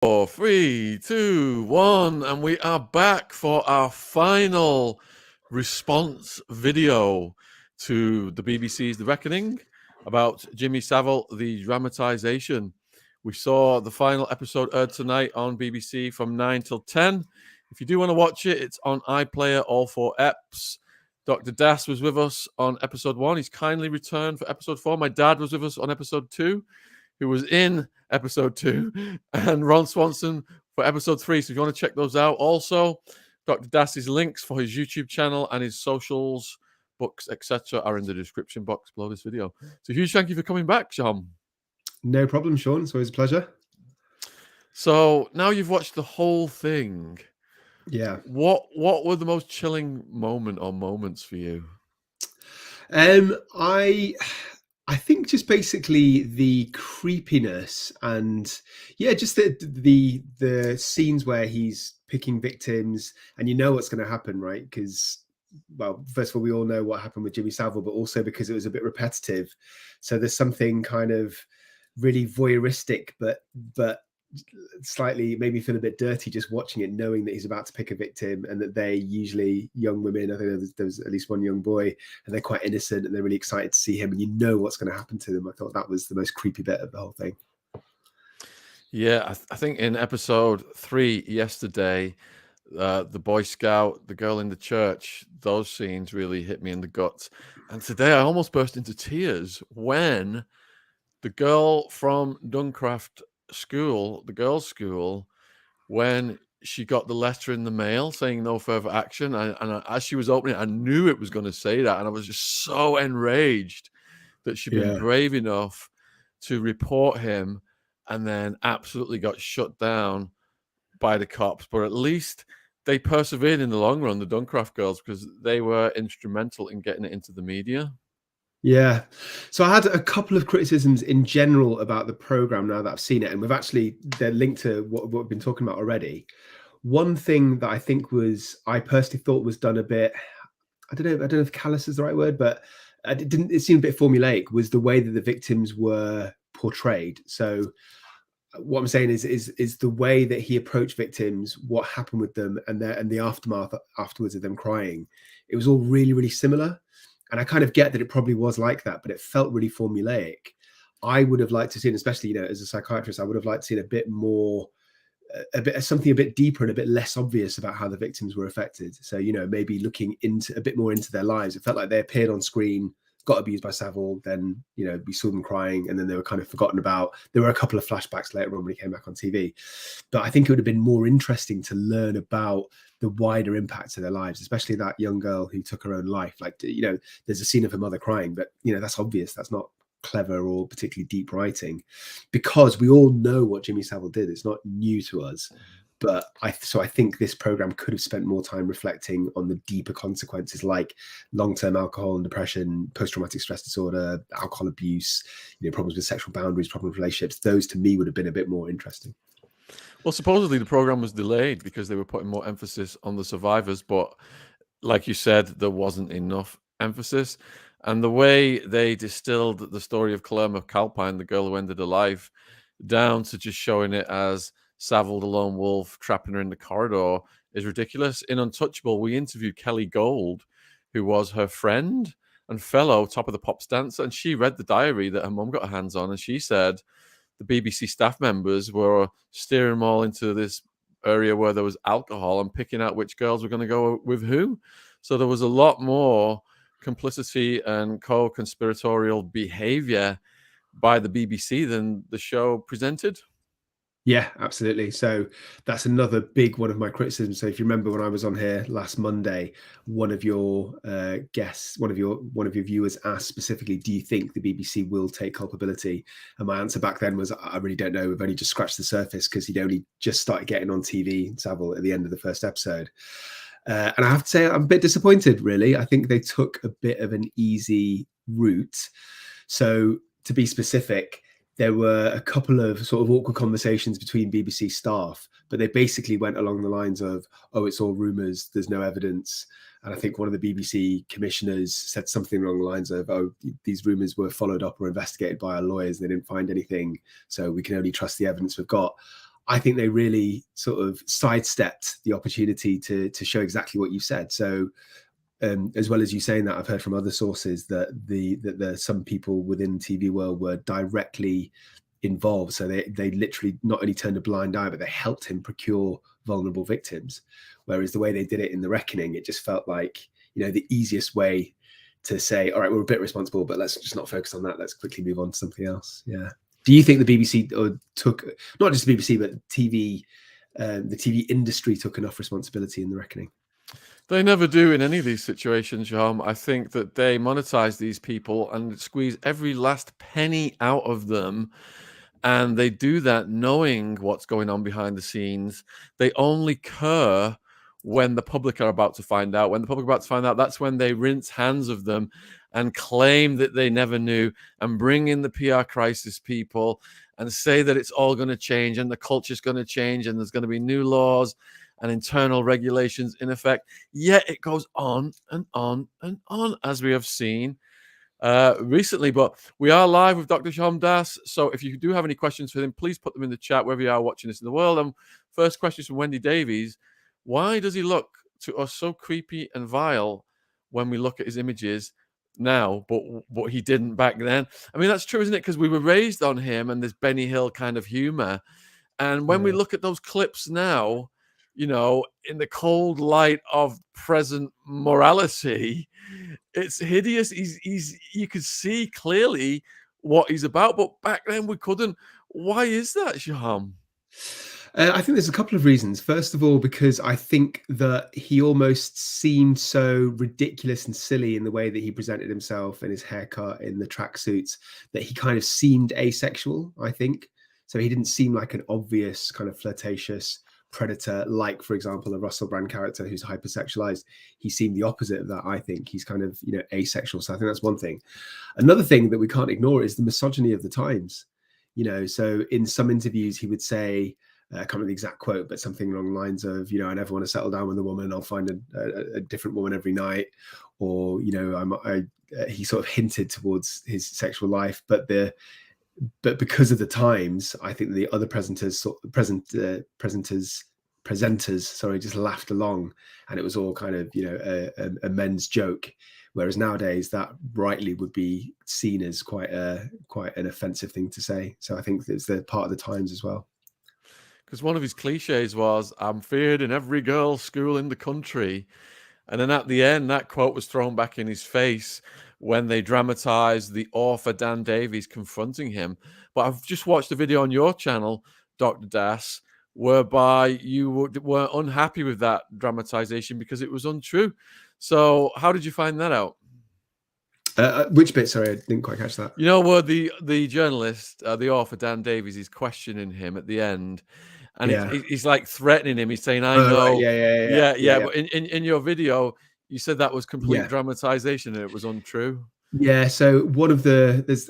4, 3, 2, 1, and we are back for our final response video to the BBC's The Reckoning about Jimmy Savile, the dramatisation. We saw the final episode aired tonight on BBC from 9 till 10. If you do want to watch it, it's on iPlayer, all 4 eps. Dr. Das was with us on episode 1. He's kindly returned for episode 4. My dad was with us on episode 2. Who was in episode 2, and Ron Swanson for episode 3. So if you want to check those out. Also, Dr. Dass's links for his YouTube channel and his socials, books, etc. are in the description box below this video. So huge thank you for coming back, Shaun. No problem, Shaun. It's always a pleasure. So now you've watched the whole thing. Yeah. What were the most chilling moment or moments for you? I think just basically the creepiness and just the scenes where he's picking victims and you know what's going to happen, right? Because, well, first of all, we all know what happened with Jimmy Savile, but also because it was a bit repetitive. So there's something kind of really voyeuristic, but slightly made me feel a bit dirty just watching it, knowing that he's about to pick a victim and that they usually young women. I think there was at least one young boy, and they're quite innocent and they're really excited to see him, and you know what's going to happen to them. I thought that was the most creepy bit of the whole thing. Yeah, I think in episode 3 yesterday, the Boy Scout, the girl in the church, those scenes really hit me in the guts. And today I almost burst into tears when the girl from Duncraft School, the girls' school, when she got the letter in the mail saying no further action, and as she was opening it, I knew it was going to say that, and I was just so enraged that she'd been brave enough to report him and then absolutely got shut down by the cops. But at least they persevered in the long run, the Duncraft girls, because they were instrumental in getting it into the media. Yeah. So I had a couple of criticisms in general about the program now that I've seen it, and they're linked to what we've been talking about already. One thing that I think I personally thought was done a bit, I don't know if callous is the right word, but it seemed a bit formulaic, was the way that the victims were portrayed. So what I'm saying is the way that he approached victims, what happened with them, and the aftermath afterwards of them crying. It was all really, really similar. And I kind of get that it probably was like that, but it felt really formulaic. I would have liked to see, especially, as a psychiatrist, I would have liked to see a bit more, something a bit deeper and a bit less obvious about how the victims were affected. So, maybe looking into a bit more into their lives. It felt like they appeared on screen, got abused by Savile, then, we saw them crying, and then they were kind of forgotten about. There were a couple of flashbacks later on when he came back on TV. But I think it would have been more interesting to learn about the wider impact of their lives, especially that young girl who took her own life. Like, there's a scene of her mother crying, but, that's obvious. That's not clever or particularly deep writing, because we all know what Jimmy Savile did. It's not new to us. But I think this program could have spent more time reflecting on the deeper consequences, like long-term alcohol and depression, post-traumatic stress disorder, alcohol abuse, problems with sexual boundaries, problems with relationships. Those, to me, would have been a bit more interesting. Well, supposedly the program was delayed because they were putting more emphasis on the survivors, but like you said, there wasn't enough emphasis. And the way they distilled the story of Kalerma Calpine, the girl who ended her life, down to just showing it as Savile the lone wolf trapping her in the corridor is ridiculous. In Untouchable, we interviewed Kelly Gold, who was her friend and fellow Top of the Pops dancer, and she read the diary that her mum got her hands on, and she said the BBC staff members were steering them all into this area where there was alcohol and picking out which girls were going to go with who. So there was a lot more complicity and co-conspiratorial behavior by the BBC than the show presented. Yeah, absolutely. So that's another big one of my criticisms. So if you remember when I was on here last Monday, one of your guests, one of your viewers asked specifically, do you think the BBC will take culpability? And my answer back then was, I really don't know. We've only just scratched the surface, because he'd only just started getting on TV, Savile, at the end of the first episode. And I have to say, I'm a bit disappointed, really. I think they took a bit of an easy route. So to be specific, there were a couple of sort of awkward conversations between BBC staff, but they basically went along the lines of, oh, it's all rumours, there's no evidence. And I think one of the BBC commissioners said something along the lines of, oh, these rumours were followed up or investigated by our lawyers, they didn't find anything, so we can only trust the evidence we've got. I think they really sort of sidestepped the opportunity to show exactly what you said. So as well as you saying that, I've heard from other sources that some people within the TV world were directly involved. So they literally not only turned a blind eye, but they helped him procure vulnerable victims. Whereas the way they did it in The Reckoning, it just felt like, the easiest way to say, all right, we're a bit responsible, but let's just not focus on that. Let's quickly move on to something else. Yeah. Do you think the BBC took, not just the BBC, but the TV industry took enough responsibility in The Reckoning? They never do in any of these situations, Shaun. I think that they monetize these people and squeeze every last penny out of them. And they do that knowing what's going on behind the scenes. They only care when the public are about to find out. When the public are about to find out, that's when they rinse hands of them and claim that they never knew and bring in the PR crisis people and say that it's all going to change and the culture's going to change and there's going to be new laws and internal regulations in effect. Yet it goes on and on and on, as we have seen recently. But we are live with Dr. Shaun Attwood. So if you do have any questions for him, please put them in the chat wherever you are watching this in the world. And first question is from Wendy Davies. Why does he look to us so creepy and vile when we look at his images now, but he didn't back then? I mean, that's true, isn't it? Because we were raised on him and this Benny Hill kind of humor. And when we look at those clips now, in the cold light of present morality, it's hideous. You could see clearly what he's about, but back then we couldn't. Why is that, Shaun? I think there's a couple of reasons. First of all, because I think that he almost seemed so ridiculous and silly in the way that he presented himself and his haircut in the tracksuits that he kind of seemed asexual, I think. So he didn't seem like an obvious kind of flirtatious predator, like, for example, a Russell Brand character who's hypersexualized. He seemed the opposite of that, I think. He's kind of, asexual. So I think that's one thing. Another thing that we can't ignore is the misogyny of the times. So in some interviews, he would say, I can't remember the exact quote, but something along the lines of, I never want to settle down with a woman. I'll find a different woman every night. Or, he sort of hinted towards his sexual life, but because of the times, I think the other presenters, just laughed along, and it was all kind of, a men's joke. Whereas nowadays, that rightly would be seen as quite an offensive thing to say. So I think it's the part of the times as well. Because one of his cliches was, "I'm feared in every girls' school in the country." And then at the end, that quote was thrown back in his face when they dramatized the author Dan Davies confronting him. But I've just watched a video on your channel, Dr. Das, whereby you were unhappy with that dramatization because it was untrue. So how did you find that out? Which bit? Sorry, I didn't quite catch that. Where the journalist, the author Dan Davies, is questioning him at the end. And he's like threatening him. He's saying, "I know." Right. Yeah. But in your video, you said that was complete dramatization and it was untrue. Yeah. So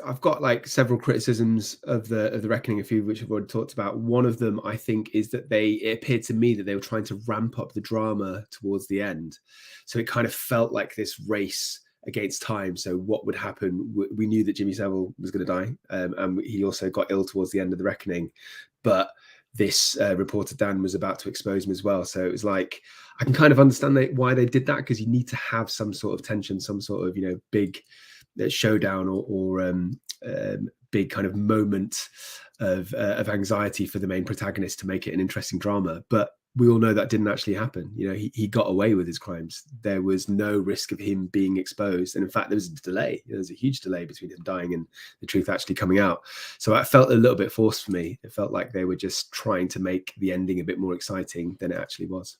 I've got like several criticisms of the Reckoning, a few of which I've already talked about. One of them, I think, is that it appeared to me that they were trying to ramp up the drama towards the end. So it kind of felt like this race against time. So what would happen? We knew that Jimmy Savile was going to die, and he also got ill towards the end of the Reckoning, but this reporter Dan was about to expose him as well. So it was like, I can kind of understand why they did that, because you need to have some sort of tension, some sort of big showdown or big kind of moment of anxiety for the main protagonist to make it an interesting drama. But we all know that didn't actually happen. He got away with his crimes. There was no risk of him being exposed. And in fact, there was a delay. There was a huge delay between him dying and the truth actually coming out. So it felt a little bit forced for me. It felt like they were just trying to make the ending a bit more exciting than it actually was.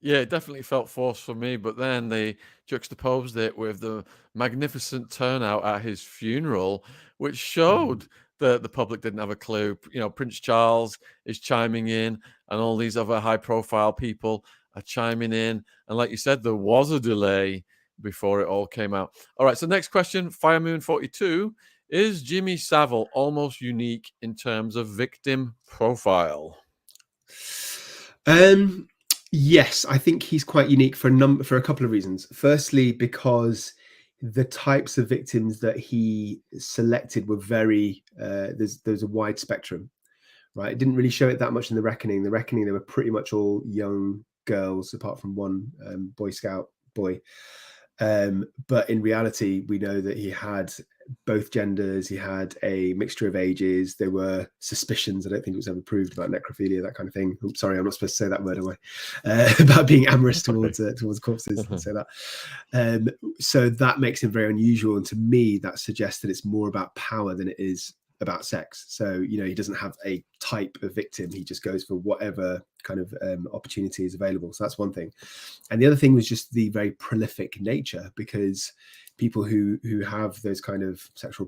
Yeah, it definitely felt forced for me, but then they juxtaposed it with the magnificent turnout at his funeral, which showed that the public didn't have a clue. Prince Charles is chiming in, and all these other high-profile people are chiming in. And like you said, there was a delay before it all came out. All right, so next question, Firemoon42. Is Jimmy Savile almost unique in terms of victim profile? Yes, I think he's quite unique for a couple of reasons. Firstly, because the types of victims that he selected were very there's a wide spectrum, right? It didn't really show it that much in The Reckoning. The Reckoning, they were pretty much all young girls, apart from one Boy Scout boy. But in reality, we know that he had both genders. He had a mixture of ages. There were suspicions. I don't think it was ever proved about necrophilia, that kind of thing. I'm sorry, I'm not supposed to say that word, am I? About being amorous towards corpses and say that. So that makes him very unusual. And to me, that suggests that it's more about power than it is about sex. So, he doesn't have a type of victim. He just goes for whatever kind of opportunity is available. So that's one thing. And the other thing was just the very prolific nature, because people who have those kind of sexual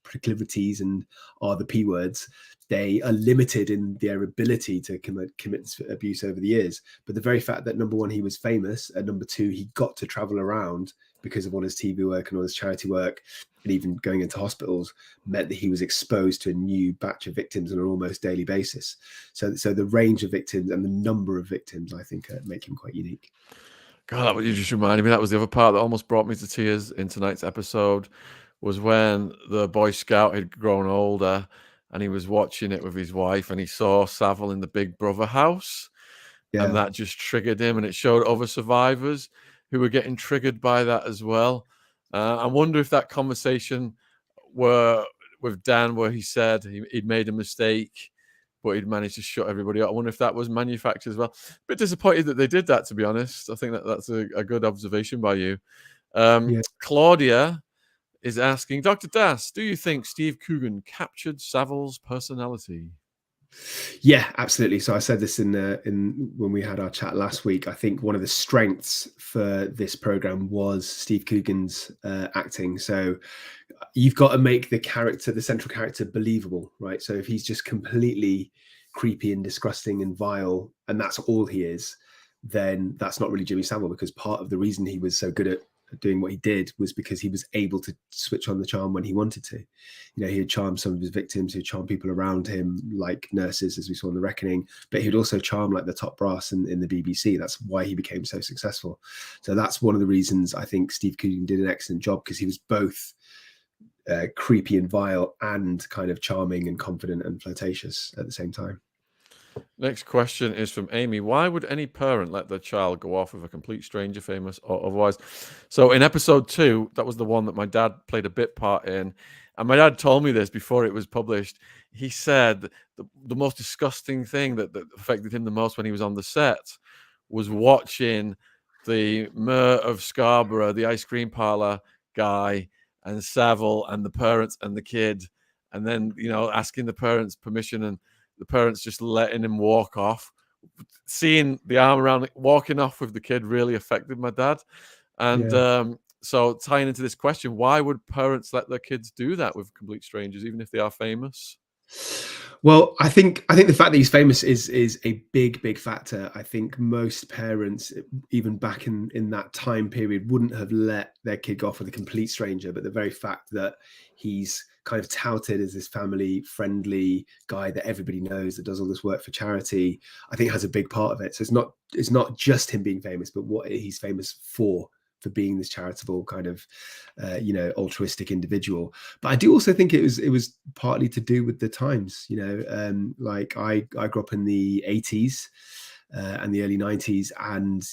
proclivities and are the P words, they are limited in their ability to commit abuse over the years. But the very fact that, number one, he was famous, and number two, he got to travel around because of all his TV work and all his charity work, and even going into hospitals, meant that he was exposed to a new batch of victims on an almost daily basis. So the range of victims and the number of victims, I think, make him quite unique. God, you just reminded me. That was the other part that almost brought me to tears in tonight's episode, was when the Boy Scout had grown older and he was watching it with his wife and he saw Savile in the Big Brother house. Yeah. And that just triggered him, and it showed other survivors who were getting triggered by that as well. I wonder if that conversation were with Dan, where he said he'd made a mistake, but he'd managed to shut everybody up. I wonder if that was manufactured as well. A bit disappointed that they did that, to be honest. I think that's a good observation by you. Claudia is asking, Dr. Das, do you think Steve Coogan captured Savile's personality? Yeah, absolutely. So I said this in when we had our chat last week. I think one of the strengths for this program was Steve Coogan's acting. So you've got to make the central character, believable, right? So if he's just completely creepy and disgusting and vile, and that's all he is, then that's not really Jimmy Savile, because part of the reason he was so good at doing what he did was because he was able to switch on the charm when he wanted to. He would charm some of his victims, he'd charm people around him, like nurses, as we saw in The Reckoning, but he'd also charm like the top brass in the BBC. That's why he became so successful. So that's one of the reasons I think Steve Coogan did an excellent job, because he was both creepy and vile and kind of charming and confident and flirtatious at the same time. Next question is from Amy. Why would any parent let their child go off with a complete stranger, famous or otherwise? So in episode 2, that was the one that my dad played a bit part in. And my dad told me this before it was published. He said the most disgusting thing that affected him the most when he was on the set was watching the mayor of Scarborough, the ice cream parlor guy, and Savile and the parents and the kid, and then, asking the parents' permission and the parents just letting him walk off. Seeing the arm around it, walking off with the kid really affected my dad. And so tying into this question, why would parents let their kids do that with complete strangers, even if they are famous? Well, I think the fact that he's famous is a big factor. I think most parents, even back in that time period, wouldn't have let their kid go off with a complete stranger. But the very fact that he's kind of touted as this family friendly guy that everybody knows, that does all this work for charity, I think has a big part of it. So it's not just him being famous, but what he's famous for being this charitable kind of altruistic individual. But I do also think it was partly to do with the times. Like I grew up in the 80s and the early 90s, and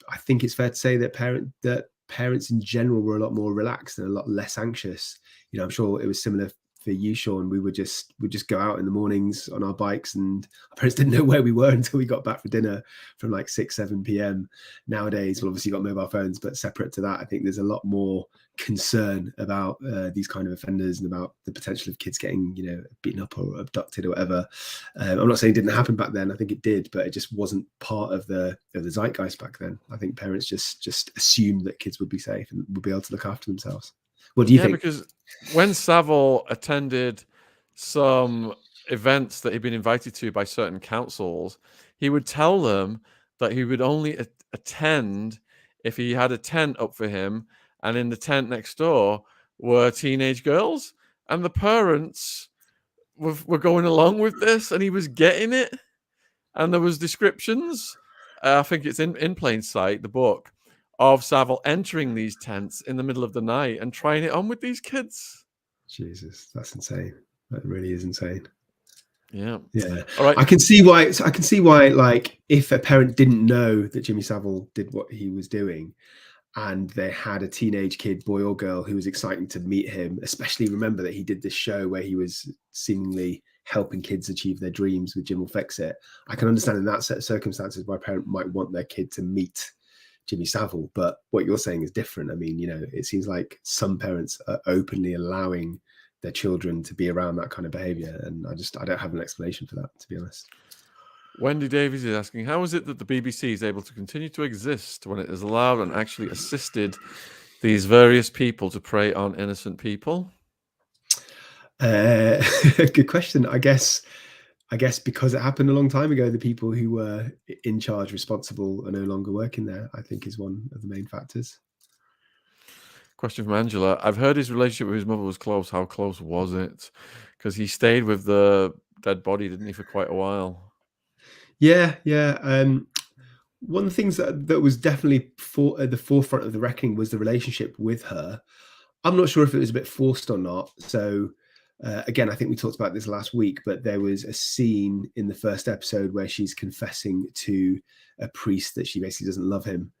I think it's fair to say that parents in general were a lot more relaxed and a lot less anxious. I'm sure it was similar for you, Shaun. We'd just go out in the mornings on our bikes, and our parents didn't know where we were until we got back for dinner from like 6-7 p.m. Nowadays, well, obviously you've got mobile phones, but separate to that, I think there's a lot more concern about these kind of offenders and about the potential of kids getting beaten up or abducted or whatever. I'm not saying it didn't happen back then. I think it did, but it just wasn't part of the zeitgeist back then. I think parents just assumed that kids would be safe and would be able to look after themselves. What do you think? Because when Savile attended some events that he'd been invited to by certain councils, he would tell them that he would only attend if he had a tent up for him, and in the tent next door were teenage girls, and the parents were going along with this, and he was getting it. And there was descriptions, I think it's in plain sight, the book, of Savile entering these tents in the middle of the night and trying it on with these kids. Jesus, that's insane. That really is insane. Yeah. Yeah, All right. I can see why. So I can see why, like, if a parent didn't know that Jimmy Savile did what he was doing, and they had a teenage kid, boy or girl, who was excited to meet him, especially remember that he did this show where he was seemingly helping kids achieve their dreams with Jim Will Fix It. I can understand in that set of circumstances why a parent might want their kid to meet Jimmy Savile, but what you're saying is different. I mean, it seems like some parents are openly allowing their children to be around that kind of behavior, and I don't have an explanation for that, to be honest. Wendy Davies is asking, how is it that the BBC is able to continue to exist when it has allowed and actually assisted these various people to prey on innocent people? Good question. I guess because it happened a long time ago, the people who were in charge, responsible, are no longer working there, I think is one of the main factors. Question from Angela. I've heard his relationship with his mother was close. How close was it? Because he stayed with the dead body, didn't he, for quite a while? Yeah. One of the things that was definitely at the forefront of the reckoning was the relationship with her. I'm not sure if it was a bit forced or not. So, again, I think we talked about this last week, but there was a scene in the first episode where she's confessing to a priest that she basically doesn't love him,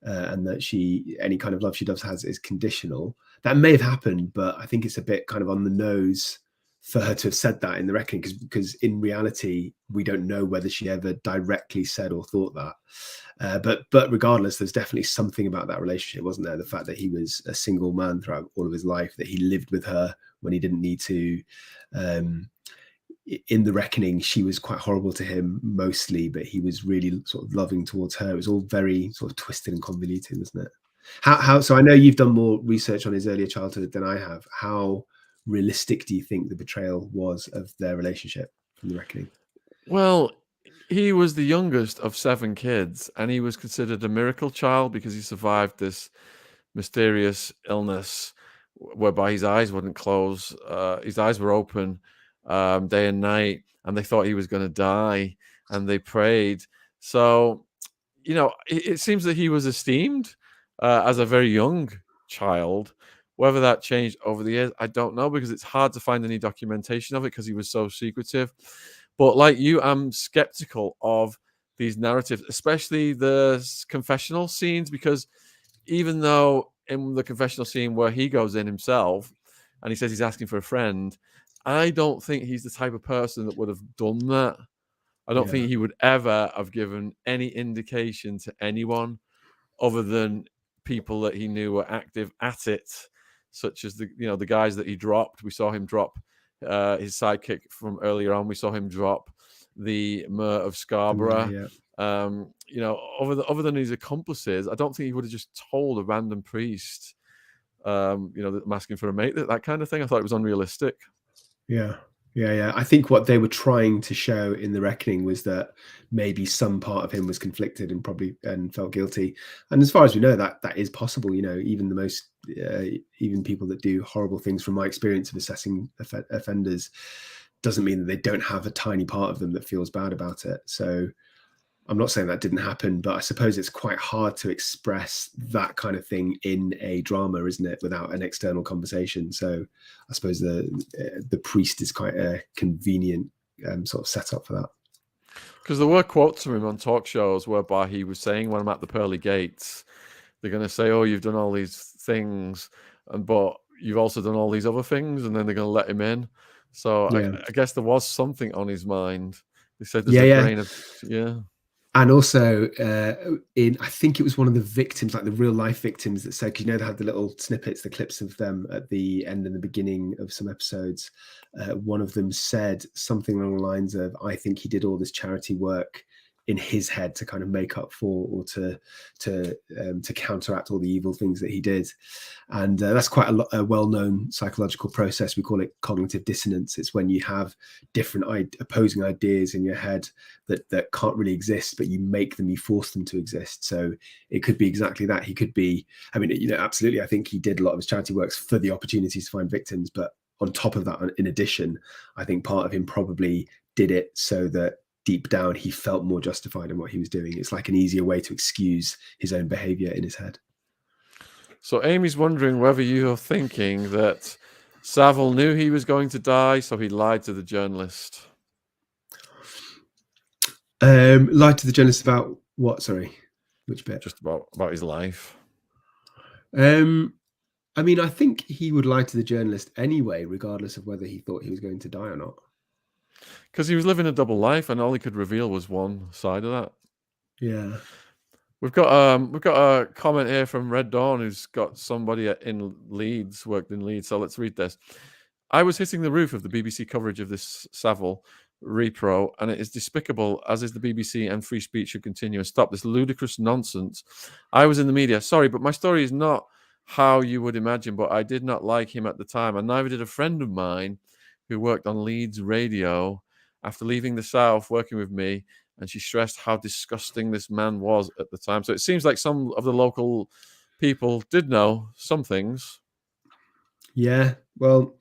and that any kind of love she does has is conditional. That may have happened, but I think it's a bit kind of on the nose for her to have said that in the reckoning, because in reality we don't know whether she ever directly said or thought that. But regardless, there's definitely something about that relationship, wasn't there? The fact that he was a single man throughout all of his life, that he lived with her when he didn't need to. In the reckoning, she was quite horrible to him mostly, but he was really sort of loving towards her. It was all very sort of twisted and convoluted, wasn't it? So I know you've done more research on his earlier childhood than I have. How realistic do you think the betrayal was of their relationship from the reckoning? Well, he was the youngest of 7 kids, and he was considered a miracle child because he survived this mysterious illness whereby his eyes wouldn't close. His eyes were open day and night, and they thought he was going to die, and they prayed. So, it seems that he was esteemed as a very young child. Whether that changed over the years, I don't know, because it's hard to find any documentation of it because he was so secretive. But like you, I'm skeptical of these narratives, especially the confessional scenes, because even though in the confessional scene where he goes in himself and he says he's asking for a friend, I don't think he's the type of person that would have done that. I don't think he would ever have given any indication to anyone other than people that he knew were active at it, such as the guys that he dropped. We saw him drop his sidekick from earlier on. We saw him drop the mayor of Scarborough. Other than his accomplices, I don't think he would have just told a random priest, that I'm asking for a mate, that kind of thing. I thought it was unrealistic. Yeah. I think what they were trying to show in the reckoning was that maybe some part of him was conflicted and felt guilty. And as far as we know, that is possible. Even the most, even people that do horrible things, from my experience of assessing offenders, doesn't mean that they don't have a tiny part of them that feels bad about it. So I'm not saying that didn't happen, but I suppose it's quite hard to express that kind of thing in a drama, isn't it, without an external conversation? So I suppose the priest is quite a convenient sort of setup for that. Because there were quotes from him on talk shows whereby he was saying, when I'm at the pearly gates, they're going to say, oh, you've done all these things, but you've also done all these other things, and then they're going to let him in. So I guess there was something on his mind. They said there's a grain of, And also, I think it was one of the victims, like the real life victims, that said, because they had the little snippets, the clips of them at the end and the beginning of some episodes. One of them said something along the lines of, I think he did all this charity work in his head to kind of make up for, or to counteract all the evil things that he did. And that's quite a well-known psychological process. We call it cognitive dissonance. It's when you have different opposing ideas in your head that can't really exist, but you make them, you force them to exist. So it could be exactly that. He could be, absolutely, I think he did a lot of his charity works for the opportunities to find victims. But on top of that, in addition, I think part of him probably did it so that deep down he felt more justified in what he was doing. It's like an easier way to excuse his own behavior in his head. So Amy's wondering whether you're thinking that Savile knew he was going to die, so he lied to the journalist. Lied to the journalist about what? Sorry, which bit? Just about his life. I mean, I think he would lie to the journalist anyway, regardless of whether he thought he was going to die or not. Because he was living a double life, and all he could reveal was one side of that. Yeah. We've got a comment here from Red Dawn, who's got somebody in Leeds, worked in Leeds. So let's read this. I was hitting the roof of the BBC coverage of this Savile repro, and it is despicable, as is the BBC, and free speech should continue and stop this ludicrous nonsense. I was in the media. Sorry, but my story is not how you would imagine, but I did not like him at the time, and neither did a friend of mine who worked on Leeds radio after leaving the South, working with me, and she stressed how disgusting this man was at the time. So it seems like some of the local people did know some things. Yeah, well,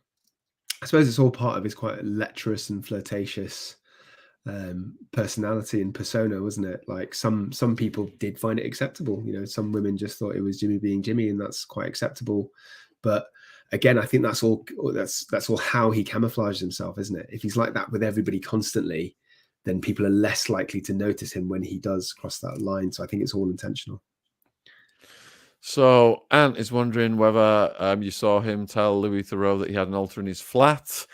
I suppose it's all part of his quite lecherous and flirtatious personality and persona, wasn't it? Like some people did find it acceptable. You know, some women just thought it was Jimmy being Jimmy, and that's quite acceptable. But again, I think that's all how he camouflages himself, isn't it? If he's like that with everybody constantly, then people are less likely to notice him when he does cross that line. So I think it's all intentional. So Ant is wondering whether you saw him tell Louis Theroux that he had an altar in his flat.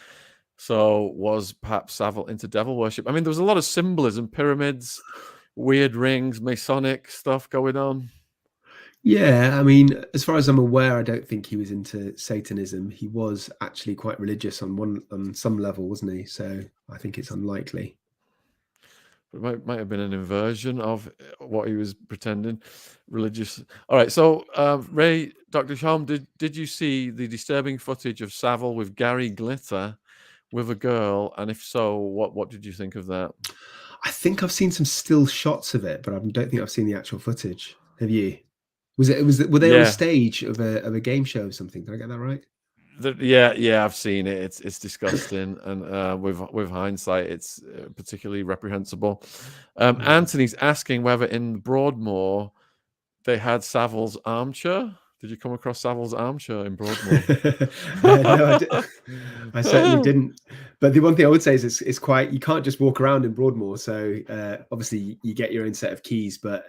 So was perhaps Savile into devil worship? I mean, there was a lot of symbolism, pyramids, weird rings, Masonic stuff going on. Yeah, I mean, as far as I'm aware, I don't think he was into Satanism. He was actually quite religious on some level, wasn't he? So I think it's unlikely. It might have been an inversion of what he was pretending, religious. All right, so Ray, Dr. Shaun, did you see the disturbing footage of Savile with Gary Glitter with a girl? And if so, what did you think of that? I think I've seen some still shots of it, but I don't think I've seen the actual footage. Have you? Were they on a stage of a game show or something? Did I get that right? Yeah, I've seen it. It's disgusting, and with hindsight, it's particularly reprehensible. Anthony's asking whether in Broadmoor they had Savile's armchair. Did you come across Savile's armchair in Broadmoor? No, I certainly didn't. But the one thing I would say is it's quite, you can't just walk around in Broadmoor. So obviously you get your own set of keys, but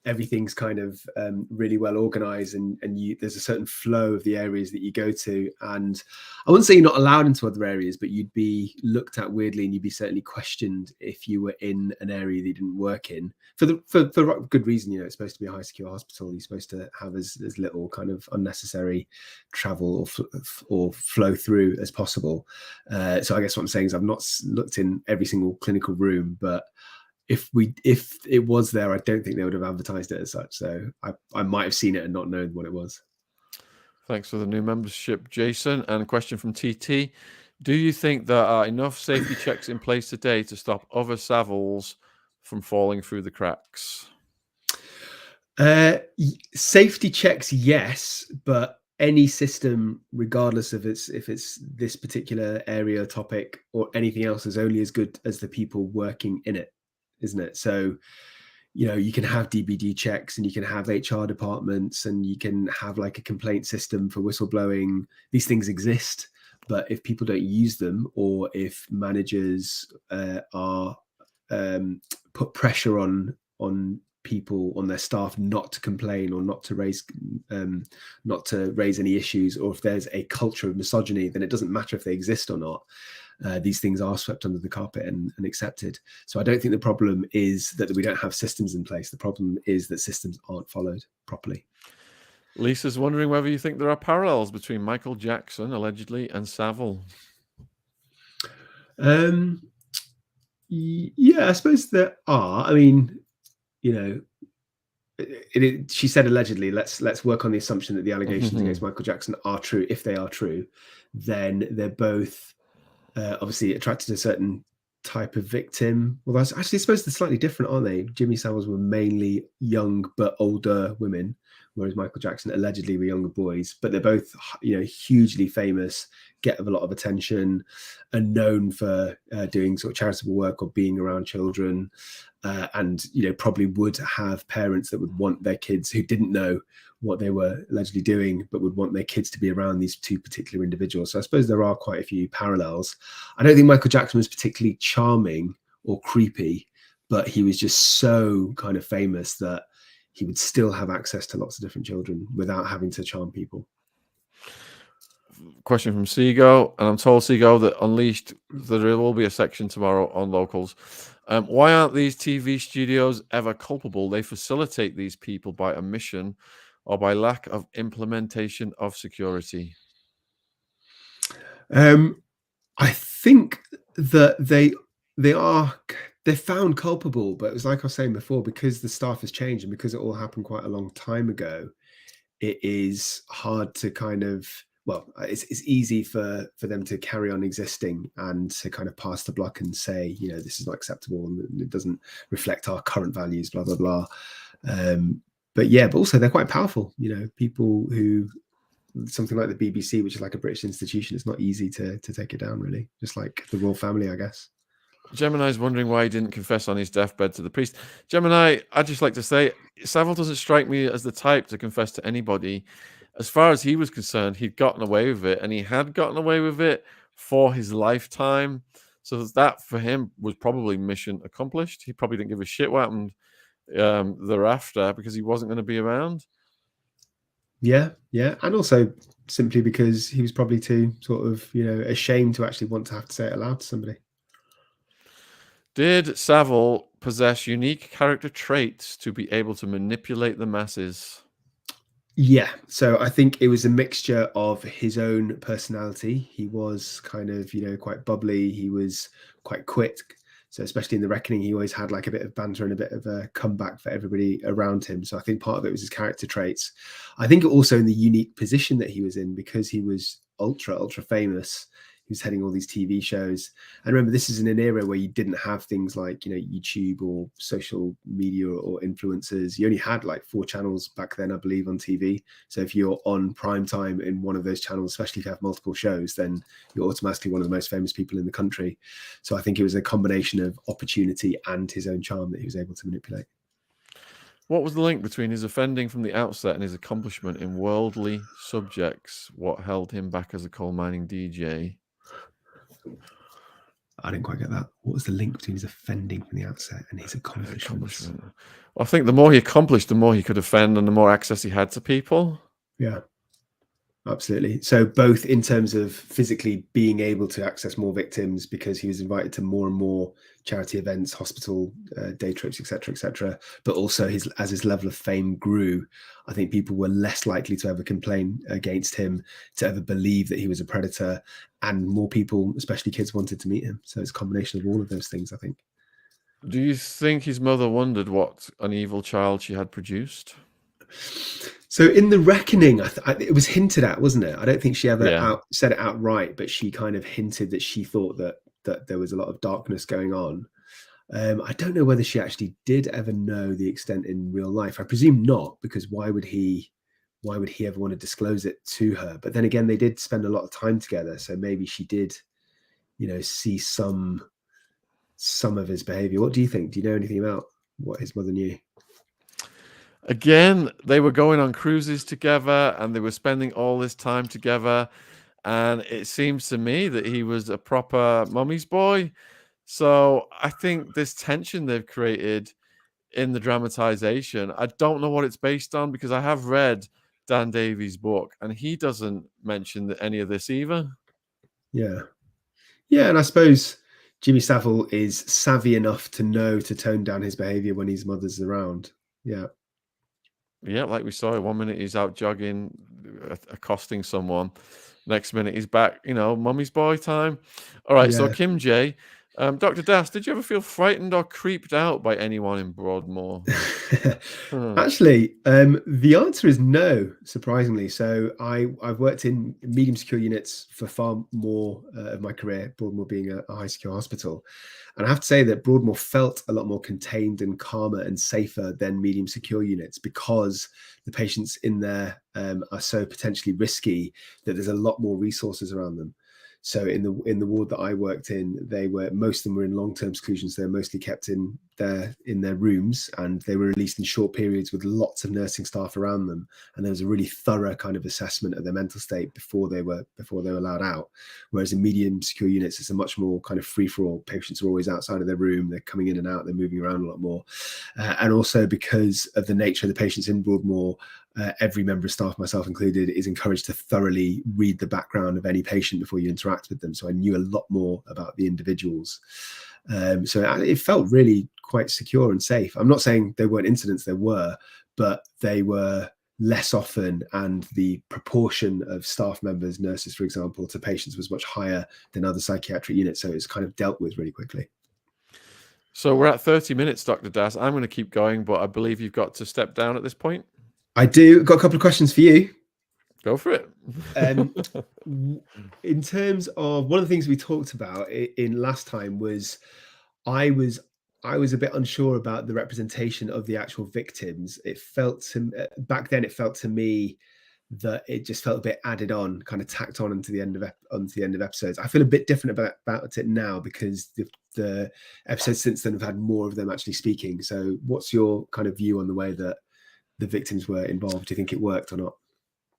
everything's kind of really well organized, and there's a certain flow of the areas that you go to. And I wouldn't say you're not allowed into other areas, but you'd be looked at weirdly, and you'd be certainly questioned if you were in an area that you didn't work in for good reason. You know, it's supposed to be a high secure hospital. You're supposed to have as little kind of unnecessary travel or flow through as possible. So I guess what I'm saying is I've not looked in every single clinical room, but if it was there, I don't think they would have advertised it as such. So I might have seen it and not known what it was. Thanks for the new membership, Jason. And a question from TT. Do you think there are enough safety checks in place today to stop other Saviles from falling through the cracks? Safety checks, yes, but any system, regardless of if it's this particular area, topic, or anything else, is only as good as the people working in it, isn't it? So, you know, you can have DBD checks, and you can have HR departments, and you can have like a complaint system for whistleblowing. These things exist, but if people don't use them, or if managers are put pressure on people, on their staff, not to complain or not to raise any issues, or if there's a culture of misogyny, then it doesn't matter if they exist or not. These things are swept under the carpet and accepted. So I don't think the problem is that we don't have systems in place. The problem is that systems aren't followed properly. Lisa's wondering whether you think there are parallels between Michael Jackson, allegedly, and Savile. Yeah, I suppose there are. I mean, you know, she said allegedly. Let's work on the assumption that the allegations against Michael Jackson are true. If they are true, then they're both obviously attracted to a certain type of victim. Well, I suppose they're slightly different, aren't they? Jimmy Savile's were mainly young but older women, whereas Michael Jackson allegedly were younger boys. But they're both, you know, hugely famous, get a lot of attention, and known for doing sort of charitable work or being around children. And, you know, probably would have parents that would want their kids, who didn't know what they were allegedly doing, but would want their kids to be around these two particular individuals. So I suppose there are quite a few parallels. I don't think Michael Jackson was particularly charming or creepy, but he was just so kind of famous that he would still have access to lots of different children without having to charm people. Question from Seago, and I'm told, Seago, that Unleashed, there will be a section tomorrow on locals. Why aren't these TV studios ever culpable? They facilitate these people by omission or by lack of implementation of security. I think that they're found culpable, but it was like I was saying before, because the staff has changed and because it all happened quite a long time ago, it is hard to kind of, well, it's easy for them to carry on existing and to kind of pass the buck and say, you know, this is not acceptable and it doesn't reflect our current values, blah blah blah. But also they're quite powerful. You know, people who, something like the BBC, which is like a British institution, it's not easy to take it down, really. Just like the royal family, I guess. Gemini's wondering why he didn't confess on his deathbed to the priest. Gemini, I'd just like to say, Savile doesn't strike me as the type to confess to anybody. As far as he was concerned, he'd gotten away with it, and he had gotten away with it for his lifetime. So that, for him, was probably mission accomplished. He probably didn't give a shit what happened thereafter because he wasn't going to be around. Yeah. And also simply because he was probably too sort of, you know, ashamed to actually want to have to say it aloud to somebody. Did Savile possess unique character traits to be able to manipulate the masses? Yeah, so I think it was a mixture of his own personality. He was kind of, you know, quite bubbly. He was quite quick. So especially in The Reckoning, he always had like a bit of banter and a bit of a comeback for everybody around him. So I think part of it was his character traits. I think also in the unique position that he was in, because he was ultra famous. He was heading all these TV shows. And remember, this is in an era where you didn't have things like, you know, YouTube or social media or influencers. You only had like 4 channels back then, I believe, on TV. So if you're on prime time in one of those channels, especially if you have multiple shows, then you're automatically one of the most famous people in the country. So I think it was a combination of opportunity and his own charm that he was able to manipulate. What was the link between his offending from the outset and his accomplishment in worldly subjects? What held him back as a coal mining DJ? I didn't quite get that. What was the link between his offending from the outset and his accomplishments? Well, I think the more he accomplished, the more he could offend and the more access he had to people. Yeah, absolutely. So both in terms of physically being able to access more victims because he was invited to more and more charity events, hospital day trips, etc., but also as his level of fame grew, I think people were less likely to ever complain against him, to ever believe that he was a predator, and more people, especially kids, wanted to meet him. So it's a combination of all of those things, I think. Do you think his mother wondered what an evil child she had produced? So in The Reckoning, it was hinted at, wasn't it? I don't think she ever said it outright, but she kind of hinted that she thought that there was a lot of darkness going on. I don't know whether she actually did ever know the extent in real life. I presume not, because why would he ever want to disclose it to her? But then again, they did spend a lot of time together, so maybe she did, you know, see some of his behavior. What do you think? Do you know anything about what his mother knew? Again, they were going on cruises together and they were spending all this time together. And it seems to me that he was a proper mummy's boy. So I think this tension they've created in the dramatization, I don't know what it's based on, because I have read Dan Davies' book and he doesn't mention any of this either. Yeah. And I suppose Jimmy Savile is savvy enough to know to tone down his behavior when his mother's around. Yeah, like we saw, 1 minute he's out jogging, accosting someone. Next minute he's back, you know, mummy's boy time. All right, so Kim J. Dr. Das, did you ever feel frightened or creeped out by anyone in Broadmoor? Actually, the answer is no, surprisingly. So I've worked in medium secure units for far more of my career, Broadmoor being a high secure hospital. And I have to say that Broadmoor felt a lot more contained and calmer and safer than medium secure units, because the patients in there are so potentially risky that there's a lot more resources around them. So in the ward that I worked in, most of them were in long-term seclusion, so they're mostly kept in their rooms, and they were released in short periods with lots of nursing staff around them. And there was a really thorough kind of assessment of their mental state before they were allowed out. Whereas in medium secure units, it's a much more kind of free-for-all. Patients are always outside of their room, they're coming in and out, they're moving around a lot more. And also because of the nature of the patients in Broadmoor, every member of staff, myself included, is encouraged to thoroughly read the background of any patient before you interact with them. So I knew a lot more about the individuals. So it felt really quite secure and safe. I'm not saying there weren't incidents, there were, but they were less often, and the proportion of staff members, nurses, for example, to patients was much higher than other psychiatric units. So it's kind of dealt with really quickly. So we're at 30 minutes, Dr. Das. I'm going to keep going, but I believe you've got to step down at this point. I do. Got a couple of questions for you. Go for it. In terms of one of the things we talked about in last time was I was a bit unsure about the representation of the actual victims. It felt back then, it felt to me that it just felt a bit added on, kind of tacked on onto the end of episodes. I feel a bit different about it now because the episodes since then have had more of them actually speaking. So what's your kind of view on the way that the victims were involved? Do you think it worked or not?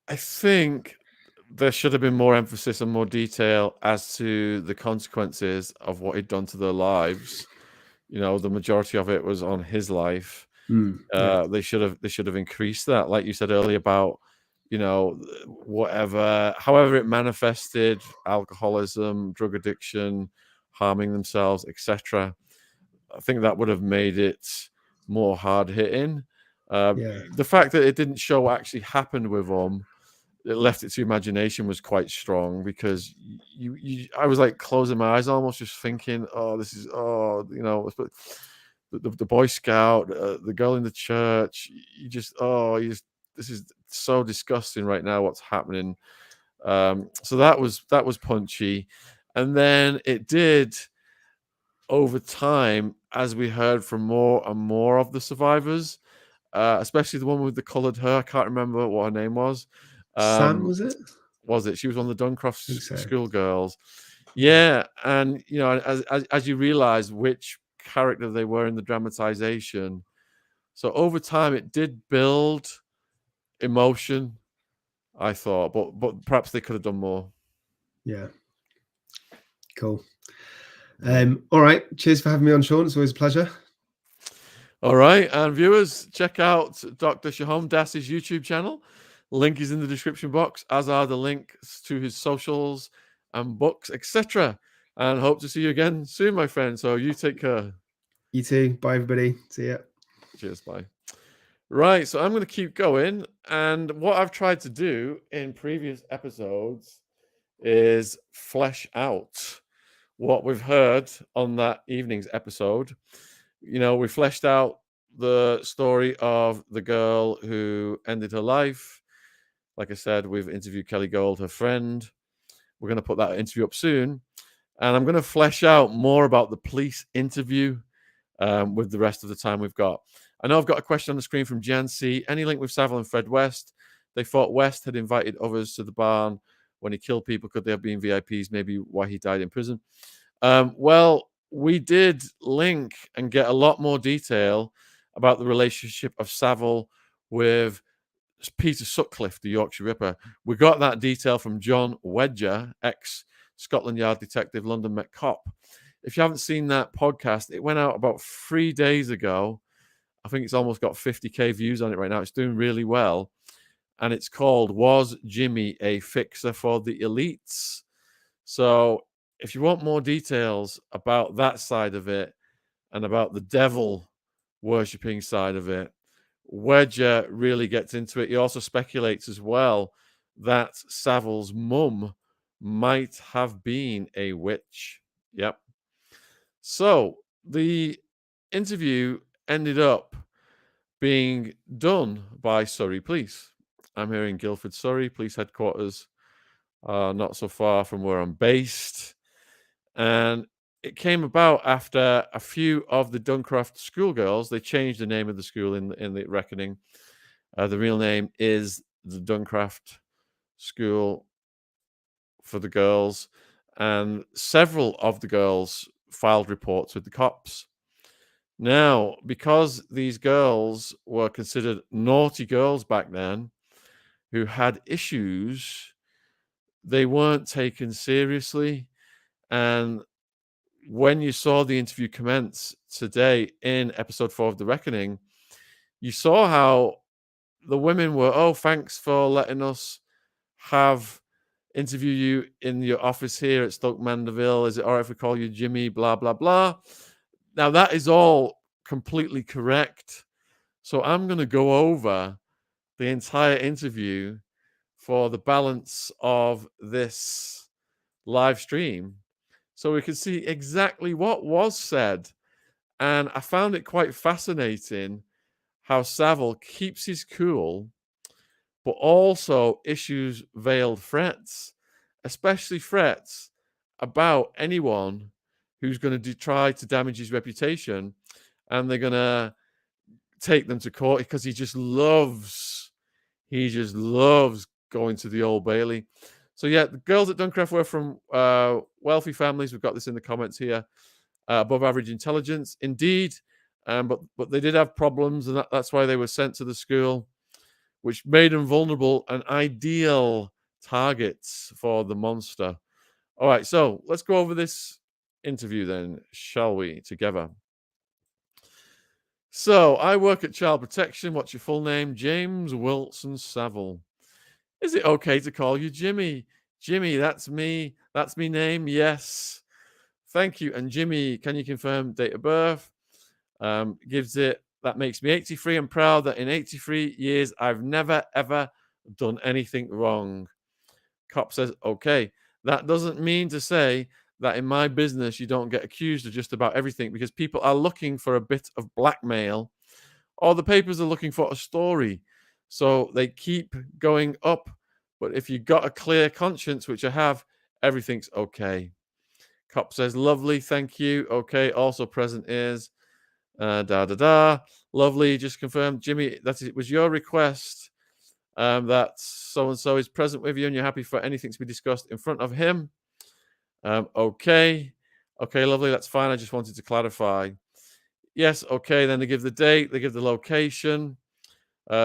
I think there should have been more emphasis and more detail as to the consequences of what he'd done to their lives. You know, the majority of it was on his life. Yeah. They should have increased that, like you said earlier, about, you know, however it manifested, alcoholism, drug addiction, harming themselves, etc. I think that would have made it more hard hitting. The fact that it didn't show what actually happened with them, it left it to imagination, was quite strong, because I was like closing my eyes almost, just thinking, you know, the Boy Scout, the girl in the church, this is so disgusting right now, what's happening. So that was punchy. And then it did, over time, as we heard from more and more of the survivors, especially the one with the coloured hair, I can't remember what her name was. Sam, was it? Was it? She was one of the Duncroft so. schoolgirls. Yeah, and you know, as you realise which character they were in the dramatization, so over time it did build emotion, I thought, but perhaps they could have done more. Yeah. Cool. All right. Cheers for having me on, Shaun. It's always a pleasure. All right, and viewers, check out Dr. Sohom Das's YouTube channel. Link is in the description box, as are the links to his socials and books, etc. And hope to see you again soon, my friend. So you take care. You too. Bye, everybody. See ya. Cheers. Bye. Right, so I'm going to keep going. And what I've tried to do in previous episodes is flesh out what we've heard on that evening's episode. You know, we fleshed out the story of the girl who ended her life. Like I said, we've interviewed Kelly Gold, her friend. We're going to put that interview up soon. And I'm going to flesh out more about the police interview with the rest of the time we've got. I know I've got a question on the screen from Jan C. Any link with Savile and Fred West? They thought West had invited others to the barn when he killed people. Could they have been VIPs? Maybe why he died in prison? Well, we did link and get a lot more detail about the relationship of Savile with Peter Sutcliffe, the Yorkshire Ripper. We got that detail from John Wedger, ex-Scotland Yard detective, London Met cop. If you haven't seen that podcast, it went out about 3 days ago. I think it's almost got 50k views on it right now. It's doing really well. And it's called Was Jimmy a Fixer for the Elites? So if you want more details about that side of it and about the devil worshipping side of it, Wedger really gets into it. He also speculates as well that Savile's mum might have been a witch. Yep. So the interview ended up being done by Surrey Police. I'm here in Guildford, Surrey, police headquarters, not so far from where I'm based. And it came about after a few of the Duncroft schoolgirls, they changed the name of the school in the reckoning. The real name is the Duncroft School for the Girls. and several of the girls filed reports with the cops. Now, because these girls were considered naughty girls back then who had issues, they weren't taken seriously. And when you saw the interview commence today in episode 4 of The Reckoning, you saw how the women were, oh, thanks for letting us interview you in your office here at Stoke Mandeville. Is it all right if we call you Jimmy? Blah, blah, blah. Now, that is all completely correct. So I'm going to go over the entire interview for the balance of this live stream so we can see exactly what was said. And I found it quite fascinating how Savile keeps his cool, but also issues veiled threats, especially threats about anyone who's going to try to damage his reputation, and they're going to take them to court because he just loves going to the Old Bailey. So yeah, the girls at Duncraft were from wealthy families. We've got this in the comments here. Above average intelligence, indeed, but they did have problems, and that's why they were sent to the school, which made them vulnerable and ideal targets for the monster. All right, so let's go over this interview then, shall we, together? So, I work at Child Protection. What's your full name? James Wilson Savile. Is it okay to call you Jimmy? Jimmy, that's me. That's me name. Yes. Thank you. And Jimmy, can you confirm date of birth? That makes me 83. I'm proud that in 83 years, I've never, ever done anything wrong. Cop says, okay. That doesn't mean to say that in my business, you don't get accused of just about everything, because people are looking for a bit of blackmail, or the papers are looking for a story. So they keep going up. But if you've got a clear conscience, which I have, everything's okay. Cop says, lovely, thank you. Okay, also present is lovely. Just confirmed, Jimmy, that it was your request that so-and-so is present with you and you're happy for anything to be discussed in front of him. Okay, lovely, that's fine. I just wanted to clarify. Yes, okay, then they give the date, they give the location,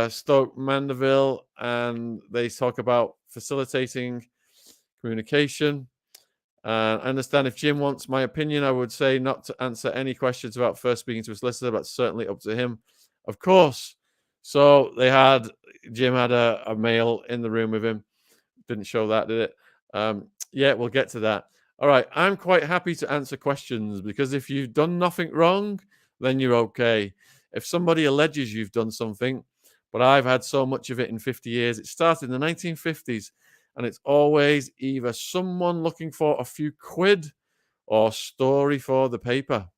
Stoke Mandeville, and they talk about facilitating communication. I understand if Jim wants my opinion, I would say not to answer any questions about first speaking to a solicitor, but certainly up to him, of course. So Jim had a male in the room with him. Didn't show that, did it? Yeah, we'll get to that. All right, I'm quite happy to answer questions, because if you've done nothing wrong, then you're okay. If somebody alleges you've done something, but I've had so much of it in 50 years, it started in the 1950s. And it's always either someone looking for a few quid or story for the paper.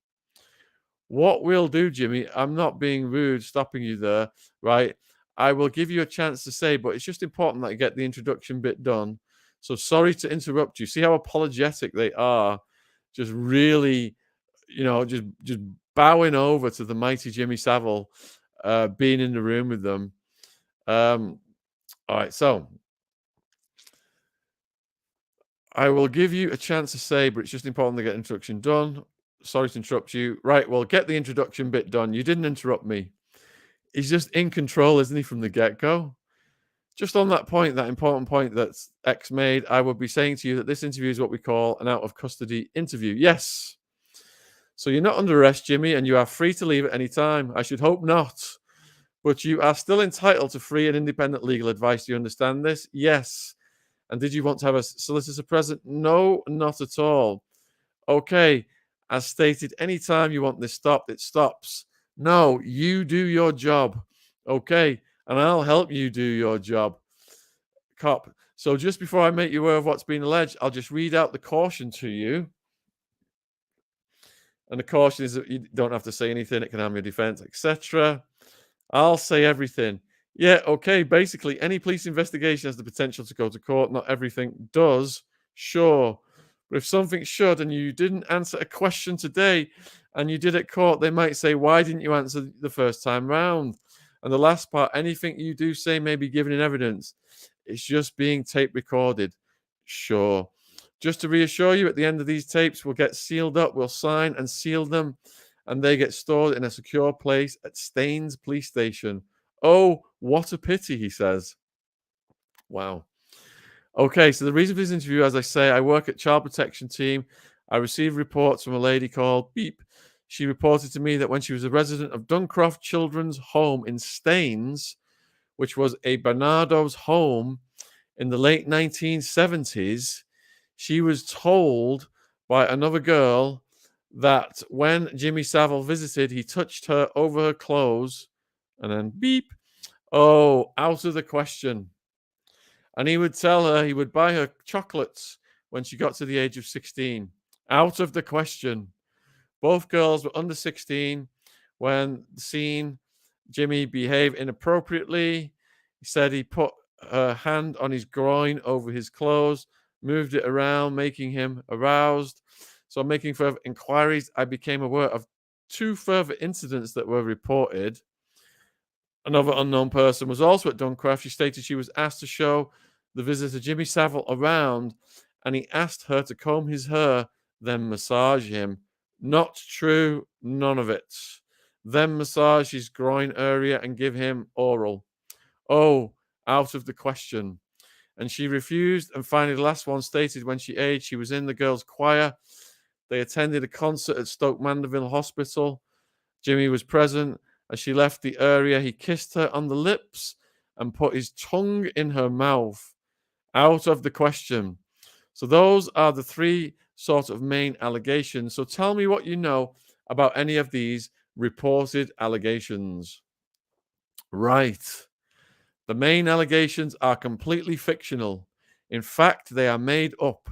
What we'll do, Jimmy, I'm not being rude, stopping you there, right? I will give you a chance to say, but it's just important that I get the introduction bit done. So sorry to interrupt you. See how apologetic they are. Just really, just bowing over to the mighty Jimmy Savile, being in the room with them. All right, so I will give you a chance to say, but it's just important to get introduction done. Sorry to interrupt you. Right, well, get the introduction bit done. You didn't interrupt me. He's just in control, isn't he, from the get-go? Just on that point, that important point that X made, I would be saying to you that this interview is what we call an out-of-custody interview. Yes. So you're not under arrest, Jimmy, and you are free to leave at any time. I should hope not. But you are still entitled to free and independent legal advice. Do you understand this? Yes. And did you want to have a solicitor present? No, not at all. Okay, as stated, anytime you want this stopped, it stops. No, you do your job. Okay, and I'll help you do your job. Cop. So just before I make you aware of what's been alleged, I'll just read out the caution to you. And the caution is that you don't have to say anything. It can harm your defense, etc. I'll say everything. Yeah, okay. Basically, any police investigation has the potential to go to court. Not everything does, sure. But if something should, and you didn't answer a question today, and you did at court, they might say, why didn't you answer the first time round? And the last part, anything you do say may be given in evidence. It's just being tape recorded. Sure. Just to reassure you, at the end of these tapes, we'll get sealed up, we'll sign and seal them, and they get stored in a secure place at Staines Police Station. Oh, what a pity, he says. Wow. Okay, so the reason for this interview, as I say, I work at Child Protection Team. I received reports from a lady called Beep. She reported to me that when she was a resident of Duncroft Children's Home in Staines, which was a Barnardo's home in the late 1970s, she was told by another girl that when Jimmy Savile visited, he touched her over her clothes and then beep. Oh, out of the question. And he would tell her he would buy her chocolates when she got to the age of 16. Out of the question. Both girls were under 16 when seen Jimmy behave inappropriately. He said he put her hand on his groin over his clothes, moved it around, making him aroused. So, making further inquiries, I became aware of 2 further incidents that were reported. Another unknown person was also at Duncroft. She stated she was asked to show the visitor Jimmy Savile around, and he asked her to comb his hair, then massage him. Not true, none of it. Then massage his groin area and give him oral. Oh, out of the question. And she refused. And finally, the last one stated when she aged, she was in the girls' choir. They attended a concert at Stoke Mandeville Hospital. Jimmy was present. As she left the area, he kissed her on the lips and put his tongue in her mouth. Out of the question. So those are the 3 sort of main allegations. So tell me what you know about any of these reported allegations. Right. The main allegations are completely fictional. In fact, they are made up.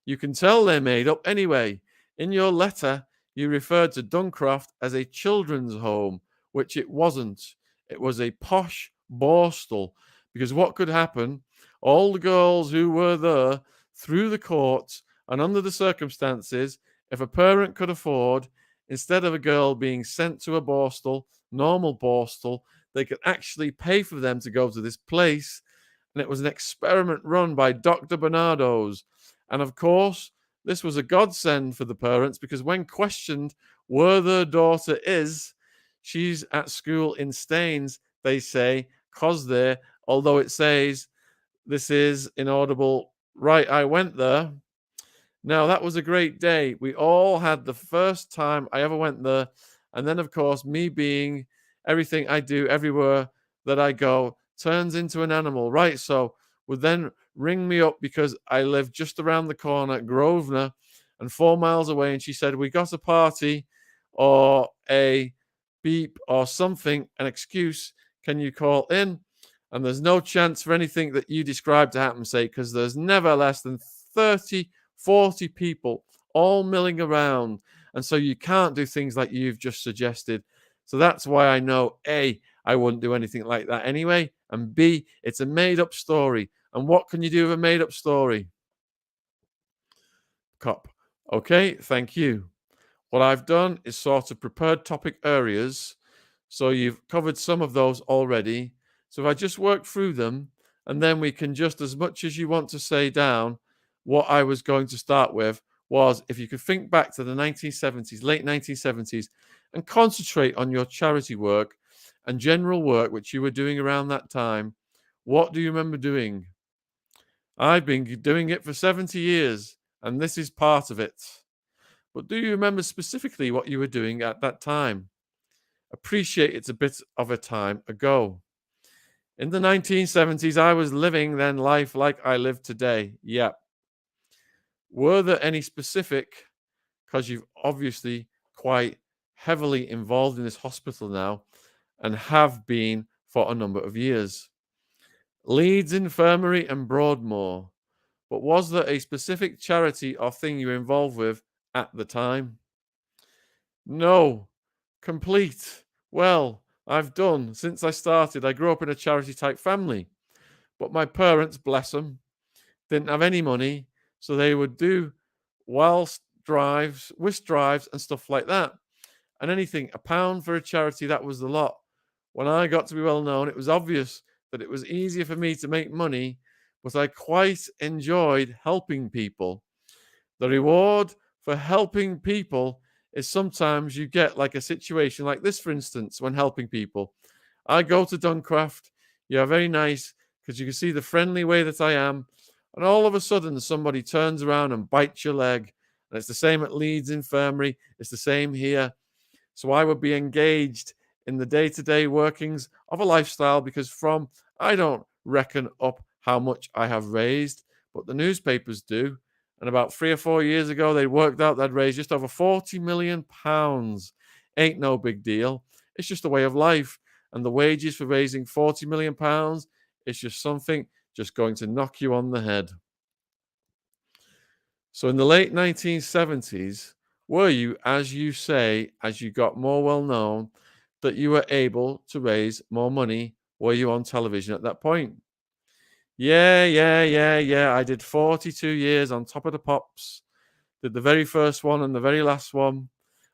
You can tell they're made up anyway. In your letter, you referred to Duncroft as a children's home, which it wasn't. It was a posh borstal. Because what could happen? All the girls who were there through the courts and under the circumstances, if a parent could afford, instead of a girl being sent to a borstal, normal borstal, they could actually pay for them to go to this place. And it was an experiment run by Dr. Barnardo's. And of course, this was a godsend for the parents because when questioned where their daughter is, she's at school in Staines, they say, cause there, although it says, this is inaudible, right, I went there. Now, that was a great day. We all had the first time I ever went there. And then, of course, me being everything I do everywhere that I go turns into an animal, right? So would then ring me up because I live just around the corner, Grosvenor, and 4 miles away. And she said, we got a party or a beep or something, an excuse. Can you call in? And there's no chance for anything that you described to happen, say, because there's never less than 30, 40 people all milling around. And so you can't do things like you've just suggested. So that's why I know, A, I wouldn't do anything like that anyway. And B, it's a made-up story. And what can you do with a made-up story? Cop. Okay, thank you. What I've done is sort of prepared topic areas. So you've covered some of those already. So if I just work through them, and then we can just, as much as you want to say down, what I was going to start with was if you could think back to the 1970s, late 1970s, and concentrate on your charity work and general work, which you were doing around that time. What do you remember doing? I've been doing it for 70 years, and this is part of it. But do you remember specifically what you were doing at that time? Appreciate it's a bit of a time ago. In the 1970s, I was living then life like I live today. Yep. Were there any specific, because you've obviously quite heavily involved in this hospital now and have been for a number of years? Leeds Infirmary and Broadmoor. But was there a specific charity or thing you were involved with at the time? No. Complete. Well, I've done. Since I started, I grew up in a charity type family. But my parents, bless them, didn't have any money. So they would do whist drives and stuff like that. And anything, £1 for a charity, that was the lot. When I got to be well known, it was obvious that it was easier for me to make money, but I quite enjoyed helping people. The reward for helping people is sometimes you get like a situation like this, for instance, when helping people. I go to Duncraft, you are very nice because you can see the friendly way that I am, and all of a sudden somebody turns around and bites your leg. And it's the same at Leeds Infirmary, it's the same here. So I would be engaged in the day-to-day workings of a lifestyle because I don't reckon up how much I have raised, but the newspapers do. And about 3 or 4 years ago, they worked out they'd raised just over £40 million. Ain't no big deal. It's just a way of life. And the wages for raising £40 million, it's just something just going to knock you on the head. So in the late 1970s, were you, as you say, as you got more well known, that you were able to raise more money? Were you on television at that point? Yeah. I did 42 years on Top of the Pops. Did the very first one and the very last one.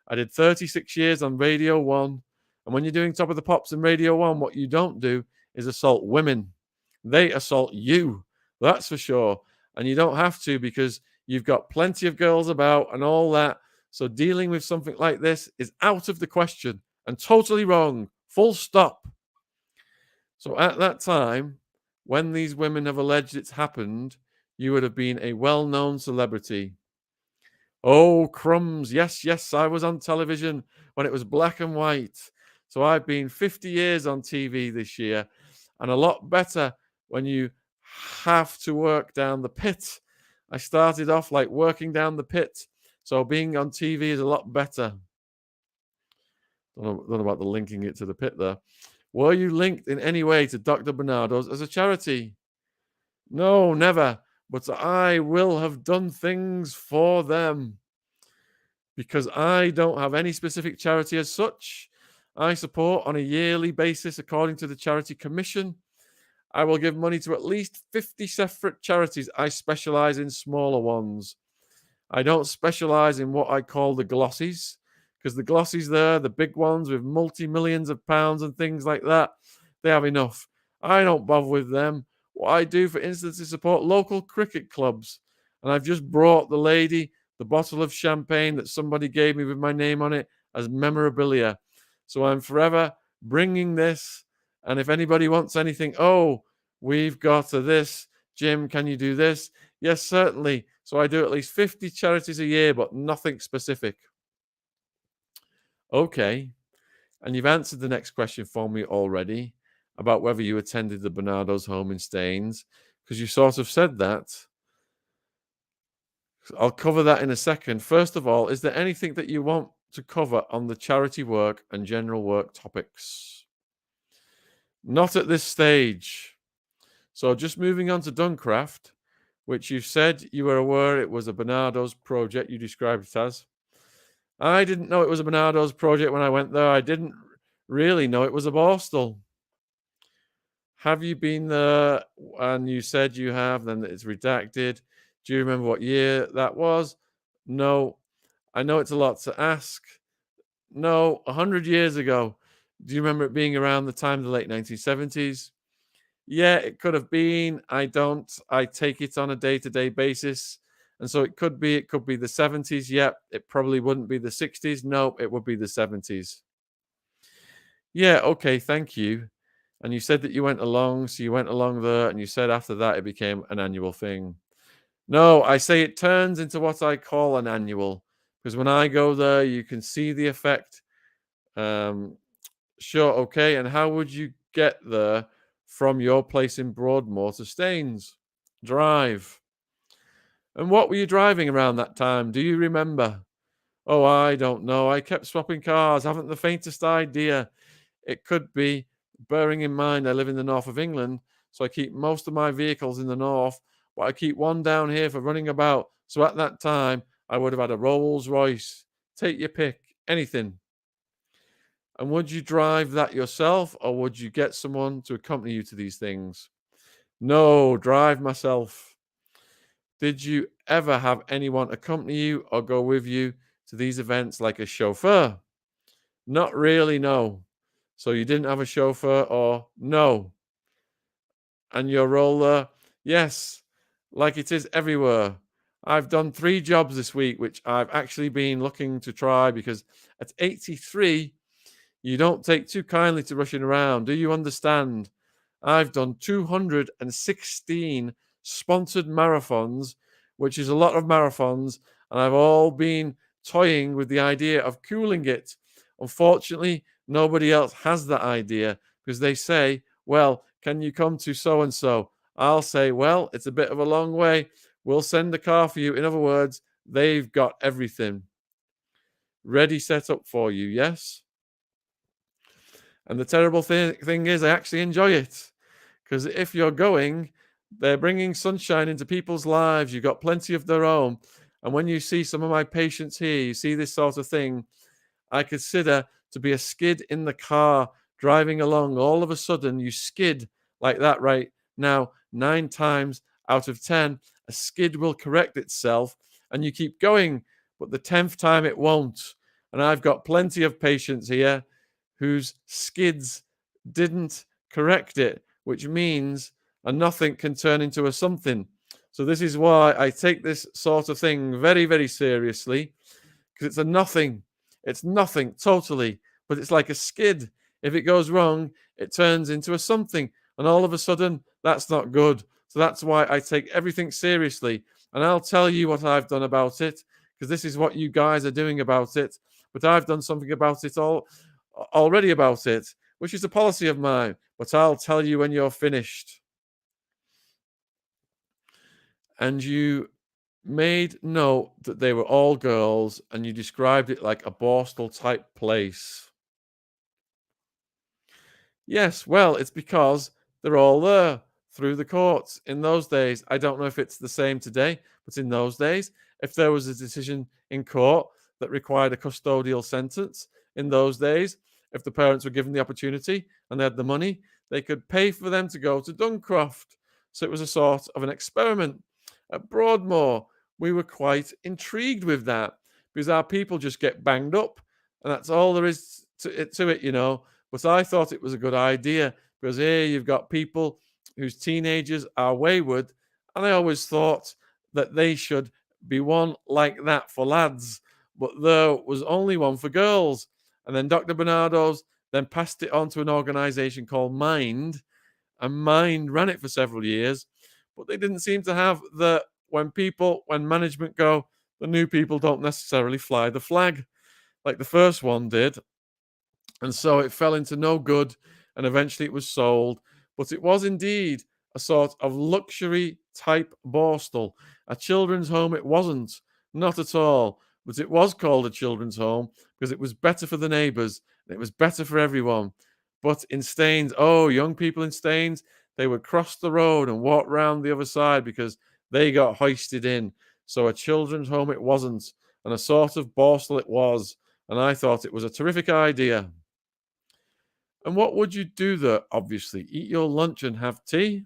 I did 36 years on Radio 1. And when you're doing Top of the Pops and Radio 1, what you don't do is assault women. They assault you. That's for sure. And you don't have to because you've got plenty of girls about and all that. So dealing with something like this is out of the question and totally wrong. Full stop. So at that time, when these women have alleged it's happened, you would have been a well-known celebrity. Oh, crumbs. Yes, I was on television when it was black and white. So I've been 50 years on TV this year, and a lot better when you have to work down the pit. I started off like working down the pit, so being on TV is a lot better. Don't know about the linking it to the pit there. Were you linked in any way to Dr. Bernardo's as a charity? No, never. But I will have done things for them because I don't have any specific charity as such. I support on a yearly basis according to the Charity Commission. I will give money to at least 50 separate charities. I specialize in smaller ones. I don't specialize in what I call the glossies because the glossies there, the big ones with multi-millions of pounds and things like that, they have enough. I don't bother with them. What I do, for instance, is support local cricket clubs. And I've just brought the lady the bottle of champagne that somebody gave me with my name on it as memorabilia. So I'm forever bringing this. And if anybody wants anything, we've got this. Jim, can you do this? Yes, certainly. So I do at least 50 charities a year, but nothing specific. Okay. And you've answered the next question for me already about whether you attended the Bernardo's home in Staines, because you sort of said that. I'll cover that in a second. First of all, is there anything that you want to cover on the charity work and general work topics? Not at this stage. So just moving on to Duncraft, which you said you were aware it was a Bernardo's project, you described it as. I didn't know it was a Bernardo's project when I went there. I didn't really know it was a Borstal. Have you been there? And you said you have, then it's redacted. Do you remember what year that was? No. I know it's a lot to ask. No, 100 years ago. Do you remember it being around the time of the late 1970s? Yeah, it could have been. I don't. I take it on a day-to-day basis. And so it could be the 70s. Yep, it probably wouldn't be the 60s. No, it would be the 70s. Yeah, okay, thank you. And you said that you went along, so you went along there, and you said after that it became an annual thing. No, I say it turns into what I call an annual, because when I go there, you can see the effect. Sure, okay. And how would you get there from your place in Broadmoor to Staines? Drive. And what were you driving around that time? Do you remember? Oh, I don't know. I kept swapping cars. Haven't the faintest idea. It could be, bearing in mind I live in the north of England, so I keep most of my vehicles in the north, but I keep one down here for running about. So at that time, I would have had a Rolls Royce. Take your pick, anything. And would you drive that yourself, or would you get someone to accompany you to these things? No, drive myself. Did you ever have anyone accompany you or go with you to these events like a chauffeur? Not really, no. So you didn't have a chauffeur, or no? And your role there? Yes, like it is everywhere. I've done 3 jobs this week, which I've actually been looking to try because at 83, you don't take too kindly to rushing around. Do you understand? I've done 216 sponsored marathons, which is a lot of marathons, and I've all been toying with the idea of cooling it. Unfortunately, nobody else has that idea because they say, well, can you come to so and so? I'll say, well, it's a bit of a long way. We'll send a car for you. In other words, they've got everything ready set up for you, yes? And the terrible thing is, I actually enjoy it because if you're going, they're bringing sunshine into people's lives. You've got plenty of their own. And when you see some of my patients here, you see this sort of thing, I consider to be a skid in the car driving along. All of a sudden, you skid like that right now. 9 times out of 10, a skid will correct itself and you keep going. But the 10th time, it won't. And I've got plenty of patients here whose skids didn't correct it, which means a nothing can turn into a something. So this is why I take this sort of thing very, very seriously, because it's a nothing. It's nothing totally, but it's like a skid. If it goes wrong, it turns into a something, and all of a sudden, that's not good. So that's why I take everything seriously, and I'll tell you what I've done about it, because this is what you guys are doing about it. But I've done something about it already about it, which is a policy of mine. But I'll tell you when you're finished. And you made note that they were all girls, and you described it like a Borstal type place. Yes, well, it's because they're all there through the courts. In those days, I don't know if it's the same today, but in those days, if there was a decision in court that required a custodial sentence, in those days, if the parents were given the opportunity and they had the money, they could pay for them to go to Duncroft. So it was a sort of an experiment. At Broadmoor, we were quite intrigued with that because our people just get banged up, and that's all there is to it, you know. But I thought it was a good idea because here you've got people whose teenagers are wayward, and I always thought that they should be one like that for lads, but there was only one for girls. And then Dr. Bernardo's then passed it on to an organization called Mind, and Mind ran it for several years, but they didn't seem to have when management go, the new people don't necessarily fly the flag like the first one did. And so it fell into no good, and eventually it was sold. But it was indeed a sort of luxury type Borstal. A children's home it wasn't, not at all. But it was called a children's home because it was better for the neighbours, and it was better for everyone. But in Staines, young people in Staines, they would cross the road and walk round the other side because they got hoisted in. So a children's home it wasn't, and a sort of Borstal it was. And I thought it was a terrific idea. And what would you do there? Obviously, eat your lunch and have tea?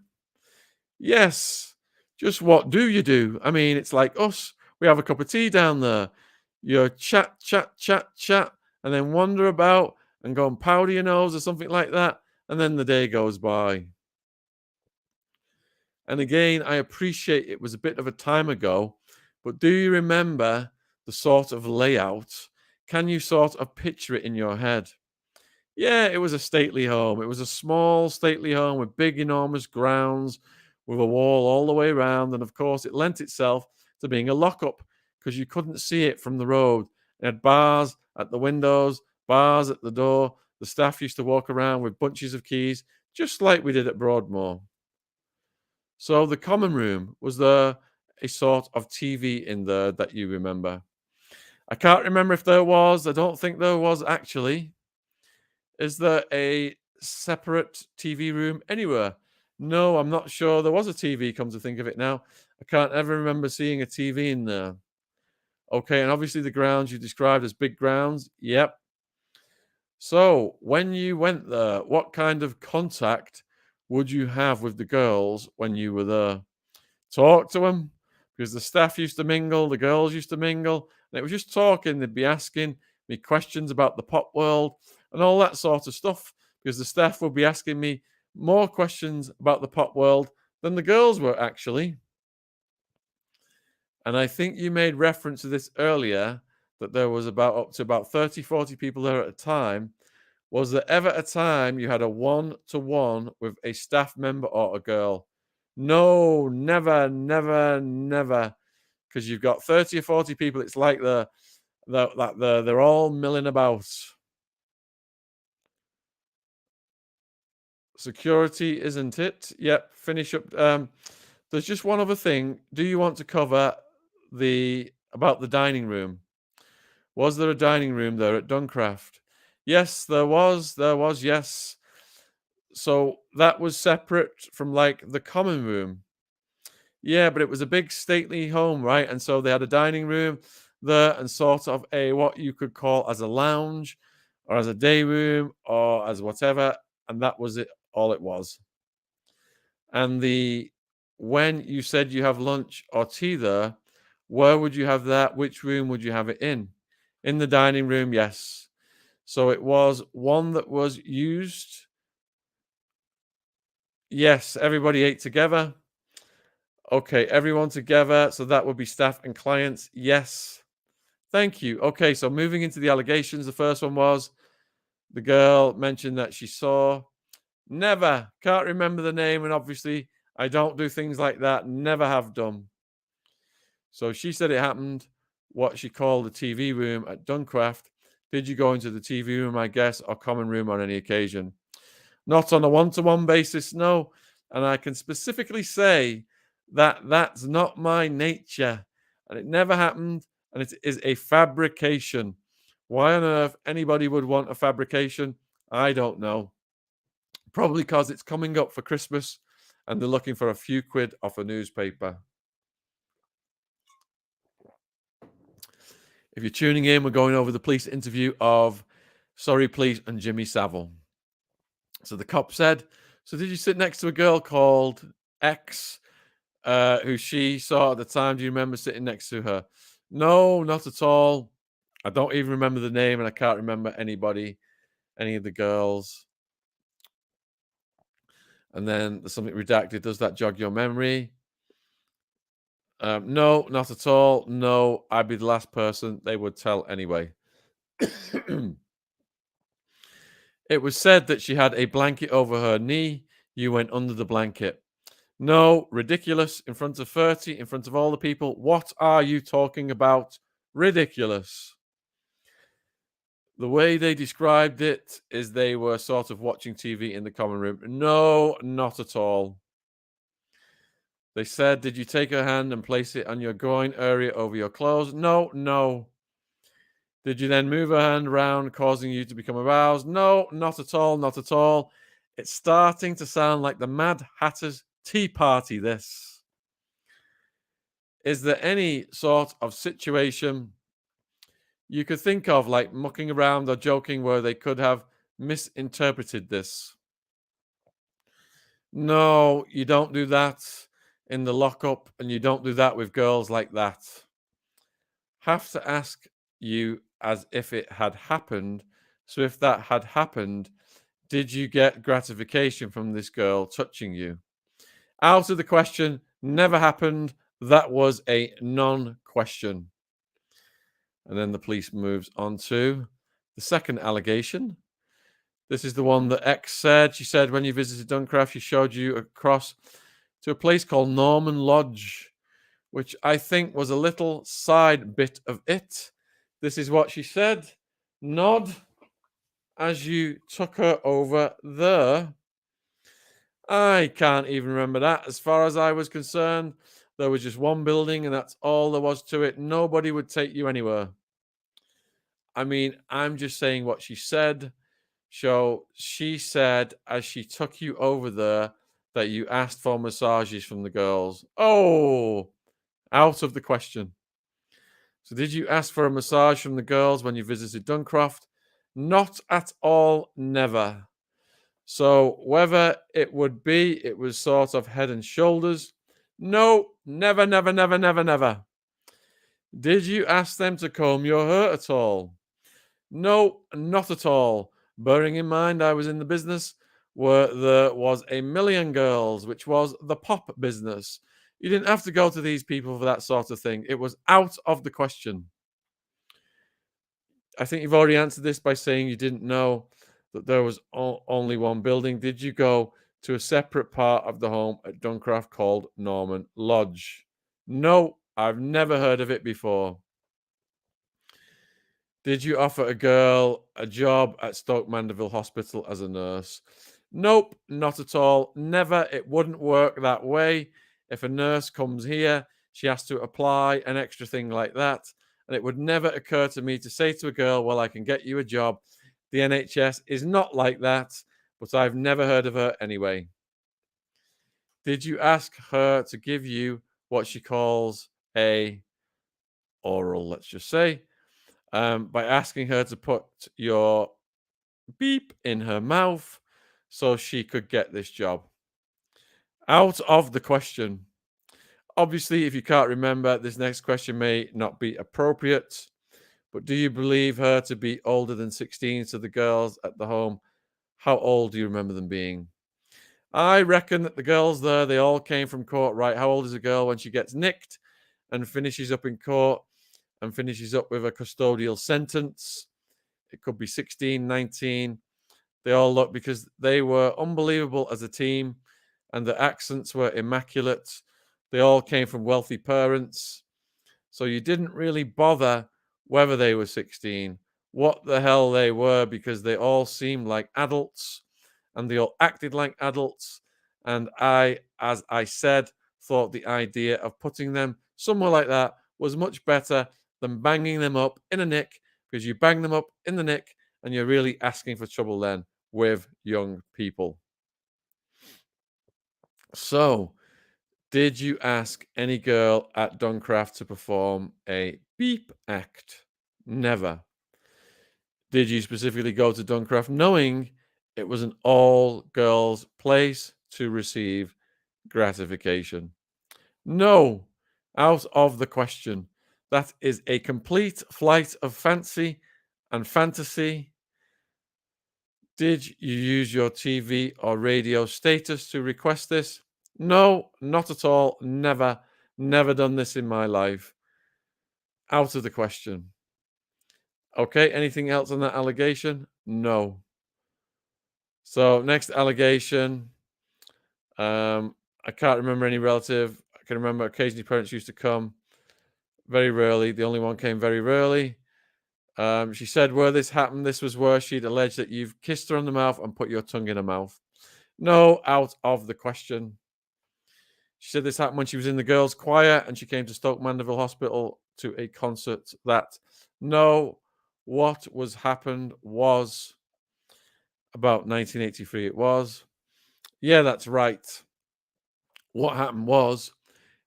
Yes. Just what do you do? I mean, it's like us. We have a cup of tea down there. You chat, chat, chat, chat, and then wander about and go and powder your nose or something like that. And then the day goes by. And again, I appreciate it was a bit of a time ago, but do you remember the sort of layout? Can you sort of picture it in your head? Yeah, it was a stately home. It was a small, stately home with big, enormous grounds with a wall all the way around. And of course, it lent itself to being a lockup because you couldn't see it from the road. It had bars at the windows, bars at the door. The staff used to walk around with bunches of keys, just like we did at Broadmoor. So the common room, was there a sort of TV in there that you remember? I can't remember if there was. I don't think there was actually. Is there a separate TV room anywhere? No, I'm not sure there was a TV, come to think of it now. I can't ever remember seeing a TV in there. Okay, and obviously the grounds you described as big grounds. Yep. So when you went there, what kind of contact would you have with the girls when you were there? Talk to them? Because the staff used to mingle, the girls used to mingle, and it was just talking. They'd be asking me questions about the pop world and all that sort of stuff, because the staff would be asking me more questions about the pop world than the girls were actually. And I think you made reference to this earlier, that there was up to about 30, 40 people there at a time. Was there ever a time you had a one-to-one with a staff member or a girl? No, never, never, never. Because you've got 30 or 40 people. It's like they're all milling about. Security, isn't it? Yep. Finish up. There's just one other thing. Do you want to cover about the dining room? Was there a dining room there at Duncraft? Yes, there was. There was, yes. So that was separate from like the common room. Yeah, but it was a big stately home, right? And so they had a dining room there and sort of what you could call as a lounge or as a day room or as whatever. And that was it, all it was. And when you said you have lunch or tea there, where would you have that? Which room would you have it in? In the dining room, yes. So it was one that was used. Yes, everybody ate together. Okay, everyone together. So that would be staff and clients. Yes. Thank you. Okay, so moving into the allegations, the first one was the girl mentioned that she saw. Never. Can't remember the name. And obviously, I don't do things like that. Never have done. So she said it happened, what she called the TV room at Duncraft. Did you go into the TV room, I guess, or common room on any occasion? Not on a one-to-one basis, no. And I can specifically say that that's not my nature. And it never happened. And it is a fabrication. Why on earth anybody would want a fabrication, I don't know. Probably because it's coming up for Christmas and they're looking for a few quid off a newspaper. If you're tuning in, we're going over the police interview of Sorry Police and Jimmy Savile. So the cop said, so did you sit next to a girl called X, who she saw at the time? Do you remember sitting next to her? No, not at all. I don't even remember the name and I can't remember any of the girls. And then there's something redacted. Does that jog your memory? No, not at all. No, I'd be the last person they would tell anyway. It was said that she had a blanket over her knee. You went under the blanket. No, ridiculous. In front of 30, in front of all the people. What are you talking about? Ridiculous. The way they described it is they were sort of watching TV in the common room. No, not at all. They said, did you take her hand and place it on your groin area over your clothes? No, no. Did you then move her hand around, causing you to become aroused? No, not at all, not at all. It's starting to sound like the Mad Hatter's Tea Party, this. Is there any sort of situation you could think of, like mucking around or joking, where they could have misinterpreted this? No, you don't do that in the lockup, and you don't do that with girls like that. Have to ask you as if it had happened. So if that had happened, did you get gratification from this girl touching you? Out of the question, never happened. That was a non-question. And then the police moves on to the second allegation. This is the one that X said. She said when you visited Duncraft, she showed you across to a place called Norman Lodge, which I think was a little side bit of it. This is what she said. Nod as you took her over there. I can't even remember that. As far as I was concerned, there was just one building and that's all there was to it. Nobody would take you anywhere. I mean, I'm just saying what she said. So she said, as she took you over there, that you asked for massages from the girls. Oh, out of the question. So did you ask for a massage from the girls when you visited Duncraft? Not at all, never. So whether it was sort of head and shoulders. No, never, never, never, never, never. Did you ask them to comb your hair at all? No, not at all. Bearing in mind I was in the business where there was a million girls, which was the pop business. You didn't have to go to these people for that sort of thing. It was out of the question. I think you've already answered this by saying you didn't know that there was only one building. Did you go to a separate part of the home at Duncraft called Norman Lodge? No, I've never heard of it before. Did you offer a girl a job at Stoke Mandeville Hospital as a nurse? Nope, not at all. Never. It wouldn't work that way. If a nurse comes here, she has to apply an extra thing like that. And it would never occur to me to say to a girl, well, I can get you a job. The NHS is not like that, but I've never heard of her anyway. Did you ask her to give you what she calls a oral, let's just say, by asking her to put your beep in her mouth so she could get this job? Out of the question. Obviously, if you can't remember, this next question may not be appropriate, but do you believe her to be older than 16? So the girls at the home, how old do you remember them being? I reckon that the girls there, they all came from court, right? How old is a girl when she gets nicked and finishes up in court and finishes up with a custodial sentence? It could be 16, 19. They all look, because they were unbelievable as a team and the accents were immaculate. They all came from wealthy parents. So you didn't really bother whether they were 16, what the hell they were, because they all seemed like adults and they all acted like adults. And I, as I said, thought the idea of putting them somewhere like that was much better than banging them up in a nick, because you bang them up in the nick and you're really asking for trouble then with young people. So, did you ask any girl at Duncraft to perform a beep act? Never. Did you specifically go to Duncraft knowing it was an all-girls place to receive gratification? No. Out of the question. That is a complete flight of fancy and fantasy. Did you use your TV or radio status to request this? No, not at all. Never done this in my life. Out of the question. Okay, anything else on that allegation? No. So, next allegation. I can't remember any relative. I can remember occasionally parents used to come. Very rarely. The only one came very rarely. She said where this happened, this was where she'd alleged that you've kissed her on the mouth and put your tongue in her mouth. No, out of the question. She said this happened when she was in the girls' choir and she came to Stoke Mandeville Hospital to a concert. That no, what was happened was about 1983. It was. Yeah, that's right. What happened was,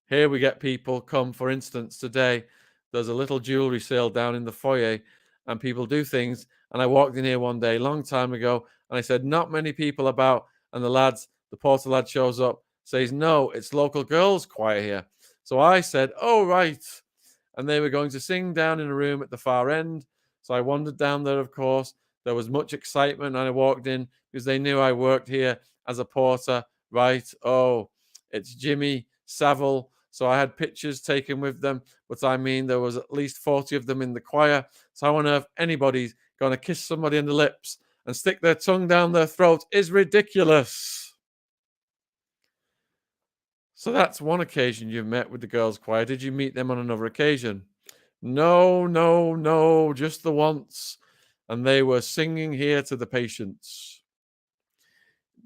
here we get people come, for instance, today, there's a little jewelry sale down in the foyer and people do things. And I walked in here one day, long time ago, and I said, not many people about. And the porter lad shows up, says, no, it's local girls' choir here. So I said, oh, right. And they were going to sing down in a room at the far end. So I wandered down there, of course. There was much excitement. And I walked in because they knew I worked here as a porter. Right. Oh, it's Jimmy Savile. So I had pictures taken with them, but I mean, there was at least 40 of them in the choir. So how on earth anybody's going to kiss somebody on the lips and stick their tongue down their throat is ridiculous. So that's one occasion you met with the girls' choir. Did you meet them on another occasion? No, just the once. And they were singing here to the patients.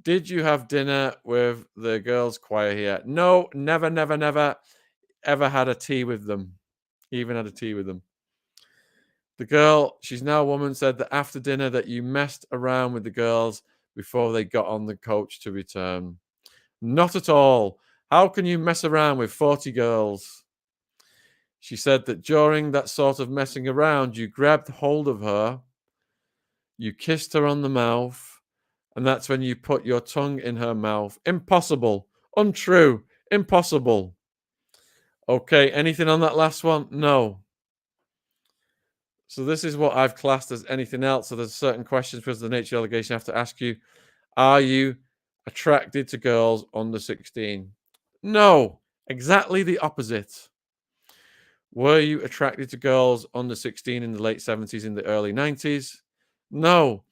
Did you have dinner with the girls' choir here? No, never ever had a tea with them. Even had a tea with them. The girl, she's now a woman, said that after dinner that you messed around with the girls before they got on the coach to return. Not at all. How can you mess around with 40 girls? She said that during that sort of messing around, you grabbed hold of her, you kissed her on the mouth, and that's when you put your tongue in her mouth. Impossible. Untrue. Impossible. Okay, anything on that last one? No. So this is what I've classed as anything else. So there's certain questions because of the nature of the allegation I have to ask you. Are you attracted to girls under 16? No, Exactly the opposite. Were you attracted to girls under 16 in the late 70s, in the early 90s? No,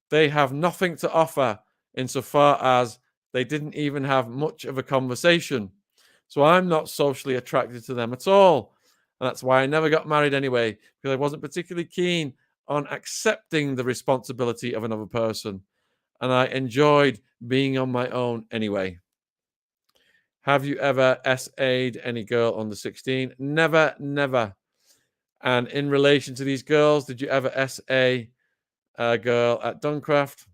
they have nothing to offer insofar as they didn't even have much of a conversation. So I'm not socially attracted to them at all. And that's why I never got married anyway, because I wasn't particularly keen on accepting the responsibility of another person. And I enjoyed being on my own anyway. Have you ever SA'd any girl under 16? Never, never. And in relation to these girls, did you ever SA a girl at Duncraft?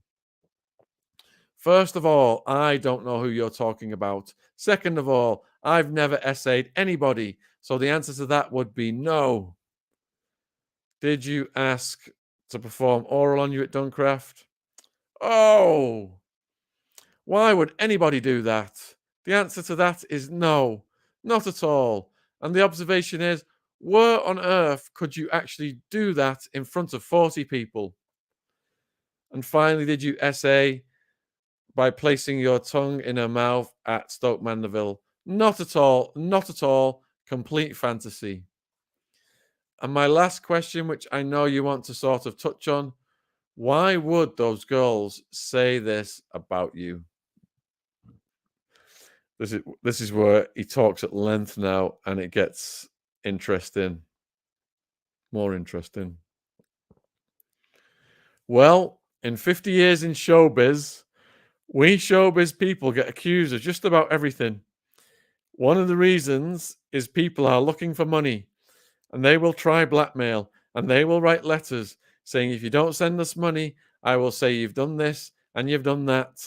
First of all, I don't know who you're talking about. Second of all, I've never SA'd anybody. So the answer to that would be no. Did you ask to perform oral on you at Duncraft? Oh, why would anybody do that? The answer to that is no, not at all. And the observation is, where on earth could you actually do that in front of 40 people? And finally, did you SA by placing your tongue in her mouth at Stoke Mandeville? Not at all, not at all. Complete fantasy. And my last question, which I know you want to sort of touch on, why would those girls say this about you? This is where he talks at length now, and it gets interesting, more interesting. Well, in 50 years in showbiz, we showbiz people get accused of just about everything. One of the reasons is people are looking for money, and they will try blackmail, and they will write letters saying, if you don't send us money, I will say you've done this and you've done that.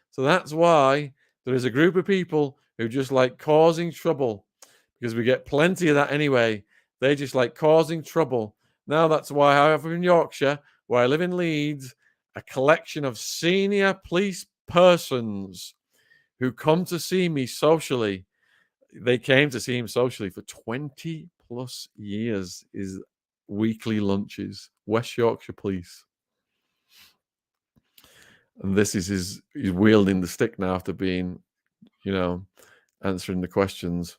So that's why there is a group of people who just like causing trouble, because we get plenty of that anyway. They just like causing trouble. Now that's why I have in Yorkshire, where I live in Leeds, a collection of senior police persons who come to see me socially. They came to see him socially for 20 plus years, his weekly lunches, West Yorkshire Police. And this is he's wielding the stick now after being, answering the questions.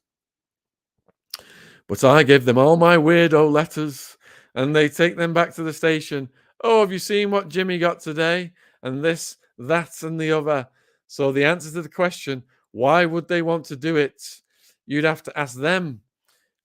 But I give them all my weirdo letters and they take them back to the station. Oh, have you seen what Jimmy got today? And this, that, and the other. So the answer to the question, why would they want to do it? You'd have to ask them,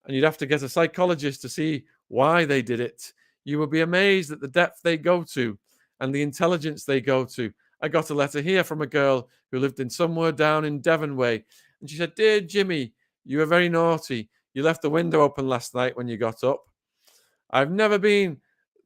and you'd have to get a psychologist to see why they did it. You would be amazed at the depth they go to and the intelligence they go to. I got a letter here from a girl who lived in somewhere down in Devon Way, and she said, "Dear Jimmy, you were very naughty. You left the window open last night when you got up. I've never been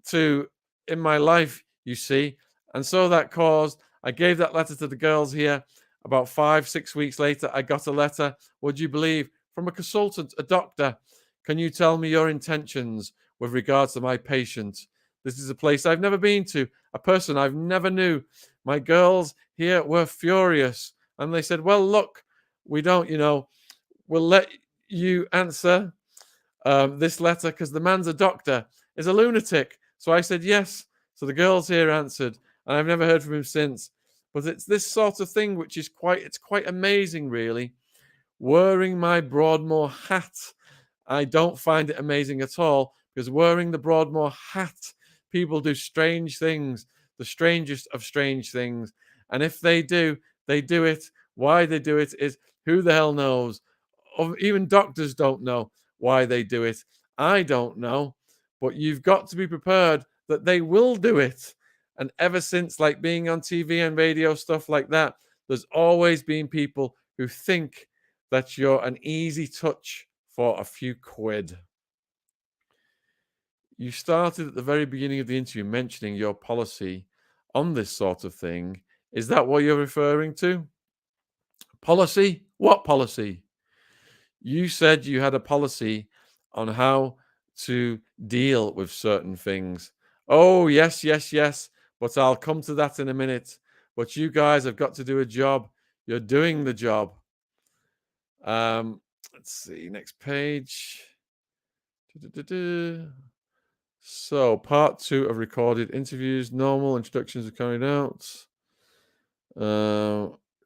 to in my life, you see." And so that caused, I gave that letter to the girls here. About 5-6 weeks later, I got a letter, would you believe, from a consultant, a doctor. Can you tell me your intentions with regards to my patient? This is a place I've never been to, a person I've never knew. My girls here were furious. And they said, well, look, we don't, we'll let you answer this letter because the man's a doctor, is a lunatic. So I said yes. So the girls here answered, and I've never heard from him since. But it's this sort of thing which is quite amazing, really. Wearing my Broadmoor hat, I don't find it amazing at all, because wearing the Broadmoor hat, people do strange things, the strangest of strange things. And if they do it. Why they do it is who the hell knows. Even doctors don't know why they do it. I don't know, but you've got to be prepared that they will do it. And ever since, like being on TV and radio, stuff like that, there's always been people who think that you're an easy touch for a few quid. You started at the very beginning of the interview mentioning your policy on this sort of thing. Is that what you're referring to? Policy? What policy? You said you had a policy on how to deal with certain things. Oh, yes, yes, yes. But I'll come to that in a minute. But you guys have got to do a job. You're doing the job. Let's see, next page. So, part 2 of recorded interviews. Normal introductions are carried out.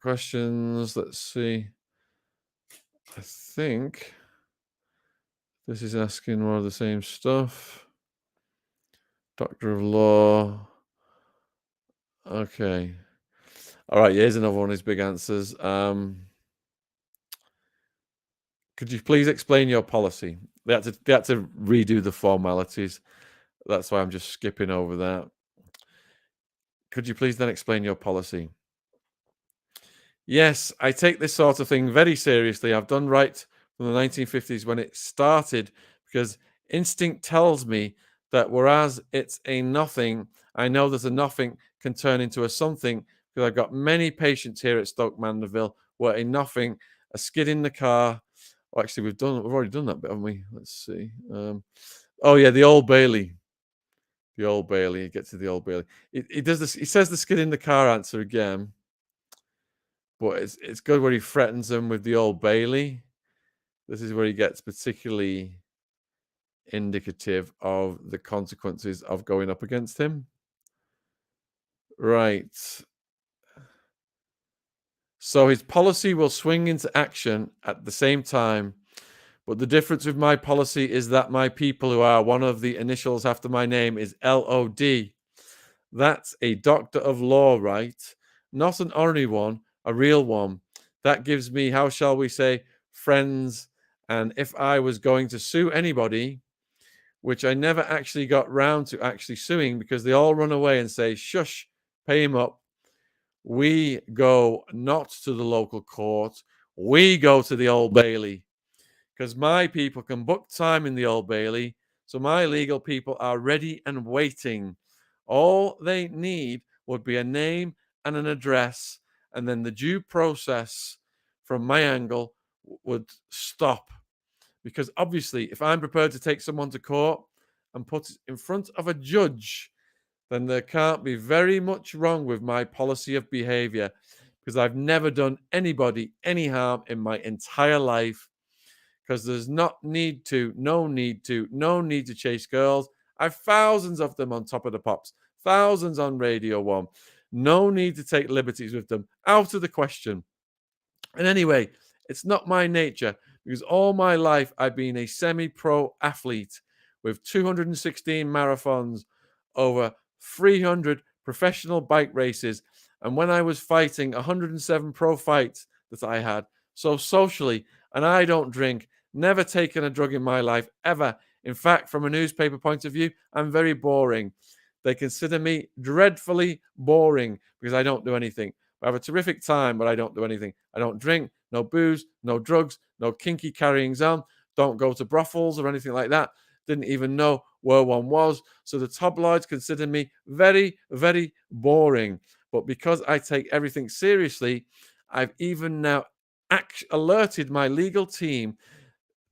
Questions. Let's see. I think this is asking more of the same stuff. Doctor of Law. Okay. All right, here's another one of his big answers. Could you please explain your policy? They had to redo the formalities. That's why I'm just skipping over that. Could you please then explain your policy? Yes, I take this sort of thing very seriously. I've done right from the 1950s when it started because instinct tells me that whereas it's a nothing, I know that a nothing can turn into a something because I've got many patients here at Stoke Mandeville where a nothing, a skid in the car. Oh, actually, we've already done that bit, haven't we? Let's see. Oh yeah, the Old Bailey. The Old Bailey. Get to the Old Bailey. He does this. He says the skid in the car answer again. But it's good where he threatens them with the Old Bailey. This is where he gets particularly indicative of the consequences of going up against him. Right. So his policy will swing into action at the same time. But the difference with my policy is that my people, who are one of the initials after my name, is LOD. That's a doctor of law, right? Not an honorary one, a real one. That gives me, how shall we say, friends. And if I was going to sue anybody, which I never actually got round to actually suing because they all run away and say, shush, pay him up. We go not to the local court. We go to the Old Bailey because my people can book time in the Old Bailey. So my legal people are ready and waiting. All they need would be a name and an address, and then the due process from my angle would stop. Because obviously, if I'm prepared to take someone to court and put it in front of a judge, then there can't be very much wrong with my policy of behavior because I've never done anybody any harm in my entire life because there's no need to chase girls. I've thousands of them on Top of the Pops, thousands on Radio 1. No need to take liberties with them. Out of the question. And anyway, it's not my nature because all my life I've been a semi-pro athlete with 216 marathons, over 300 professional bike races, and when I was fighting, 107 pro fights that I had. So socially, and I don't drink, never taken a drug in my life, ever. In fact, from a newspaper point of view, I'm very boring. They consider me dreadfully boring because I don't do anything. I have a terrific time, but I don't do anything. I don't drink, no booze, no drugs, no kinky carryings on. Don't go to brothels or anything like that. Didn't even know where one was. So the tabloids consider me very, very boring. But because I take everything seriously, I've even now alerted my legal team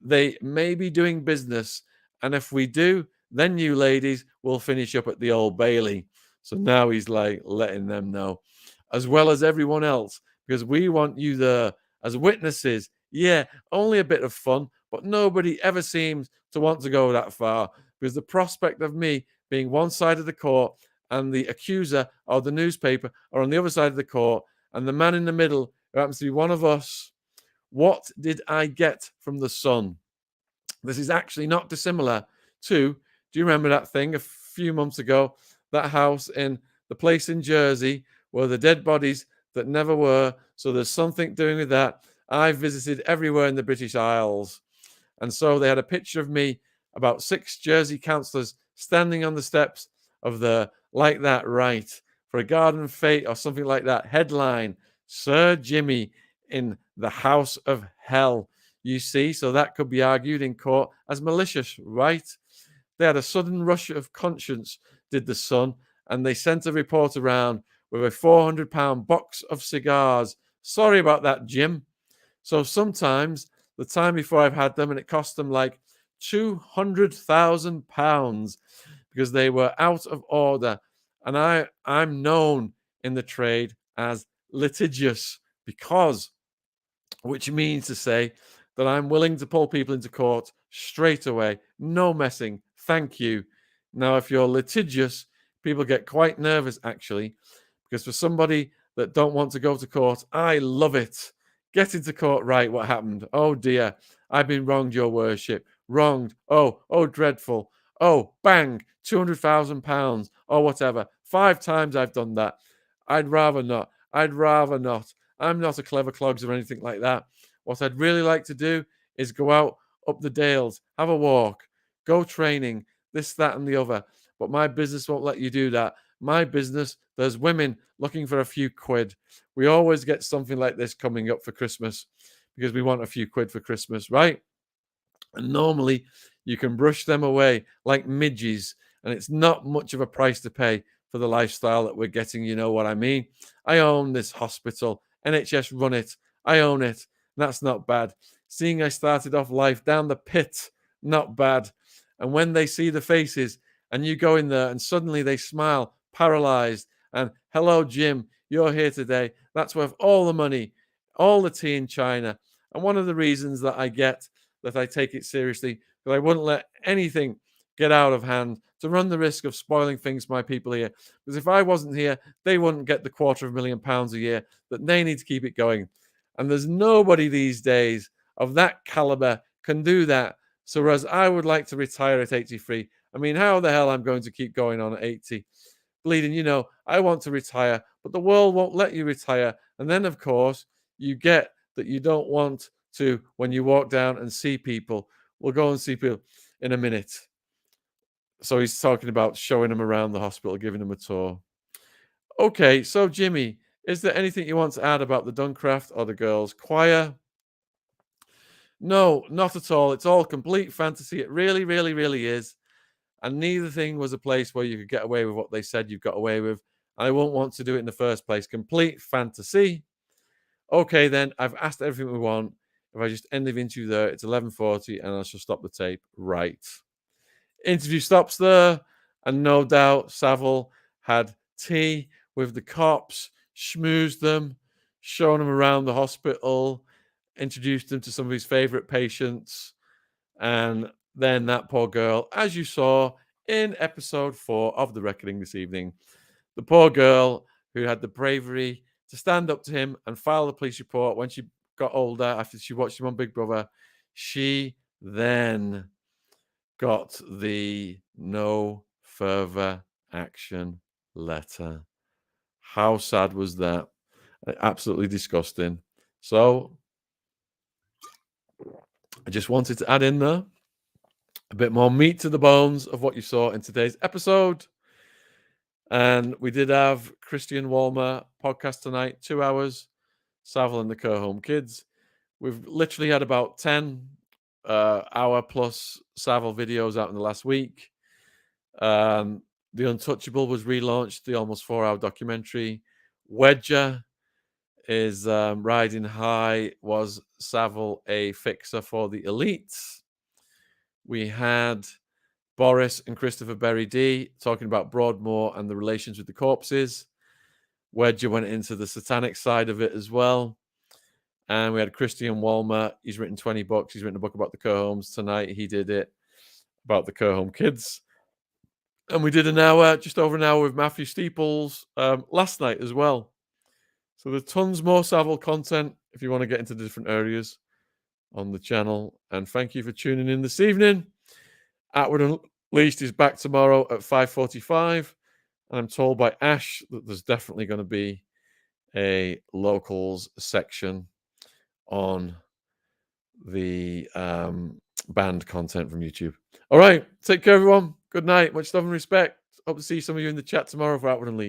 they may be doing business. And if we do, then you ladies will finish up at the Old Bailey. So now he's like letting them know, as well as everyone else, because we want you there as witnesses. Yeah, only a bit of fun, but nobody ever seems to want to go that far because the prospect of me being one side of the court and the accuser or the newspaper are on the other side of the court and the man in the middle who happens to be one of us. What did I get from the Sun? This is actually not dissimilar to, do you remember that thing a few months ago? That house in the place in Jersey where the dead bodies that never were. So there's something doing with that. I've visited everywhere in the British Isles. And so they had a picture of me, about 6 Jersey councillors standing on the steps of the Like That Right for a garden fete or something like that. Headline, Sir Jimmy in the House of Hell. You see, so that could be argued in court as malicious, right? They had a sudden rush of conscience, did the Sun, and they sent a report around with a £400 box of cigars. Sorry about that, Jim. So sometimes the time before I've had them, and it cost them like £200,000 because they were out of order. And I'm known in the trade as litigious because, which means to say that I'm willing to pull people into court straight away. No messing. Thank you. Now, if you're litigious, people get quite nervous, actually, because for somebody that don't want to go to court, I love it Get into court, right? What happened? Oh dear, I've been wronged, your worship. Wronged. Oh, dreadful. Oh, bang, £200,000 or whatever. 5 times I've done that. I'd rather not. I'd rather not. I'm not a clever clogs or anything like that. What I'd really like to do is go out up the dales, have a walk, go training, this, that, and the other. But my business won't let you do that. My business, there's women looking for a few quid. We always get something like this coming up for Christmas because we want a few quid for Christmas, right? And normally you can brush them away like midges, and it's not much of a price to pay for the lifestyle that we're getting. You know what I mean? I own this hospital. NHS run it. I own it. That's not bad. Seeing I started off life down the pit, not bad. And when they see the faces and you go in there and suddenly they smile, paralyzed, and hello, Jim, you're here today. That's worth all the money, all the tea in China. And one of the reasons that I take it seriously, because I wouldn't let anything get out of hand to run the risk of spoiling things for my people here. Because if I wasn't here, they wouldn't get the £250,000 a year that they need to keep it going. And there's nobody these days of that caliber can do that. So whereas I would like to retire at 83, I mean, how the hell I'm going to keep going on at 80? Bleeding, I want to retire, but the world won't let you retire. And then, of course, you get that you don't want to, when you walk down and see people. We'll go and see people in a minute. So he's talking about showing them around the hospital, giving them a tour. Okay, so Jimmy, is there anything you want to add about the Duncraft or the girls' choir? No, not at all. It's all complete fantasy. It really, really, really is. And neither thing was a place where you could get away with what they said you've got away with. I won't want to do it in the first place. Complete fantasy. Okay, then I've asked everything we want. If I just end the interview there, it's 11:40 and I shall stop the tape. Right. Interview stops there. And no doubt Savile had tea with the cops, schmoozed them, shown them around the hospital, introduced them to some of his favorite patients. And then that poor girl, as you saw in episode 4 of The Reckoning this evening, the poor girl who had the bravery to stand up to him and file the police report when she got older after she watched him on Big Brother, she then got the no further action letter. How sad was that? Absolutely disgusting. So I just wanted to add in there a bit more meat to the bones of what you saw in today's episode. And we did have Christian Walmer podcast tonight, 2 hours, Savile and the Sohom kids. We've literally had about 10 hour plus Savile videos out in the last week. The Untouchable was relaunched, the almost 4-hour documentary. Wedger is riding high. Was Savile a fixer for the elites? We had Boris and Christopher Berry D talking about Broadmoor and the relations with the corpses. Wedger went into the satanic side of it as well. And we had Christian Walmer. He's written 20 books. He's written a book about the Sohoms. Tonight he did it about the Sohom kids. And we did an hour, just over an hour, with Matthew Steeples last night as well. So there's tons more Savile content if you want to get into different areas on the channel. And thank you for tuning in this evening. Attwood Unleashed is back tomorrow at 5:45. And I'm told by Ash that there's definitely going to be a locals section on the banned content from YouTube. All right. Take care, everyone. Good night. Much love and respect. Hope to see some of you in the chat tomorrow for Attwood Unleashed.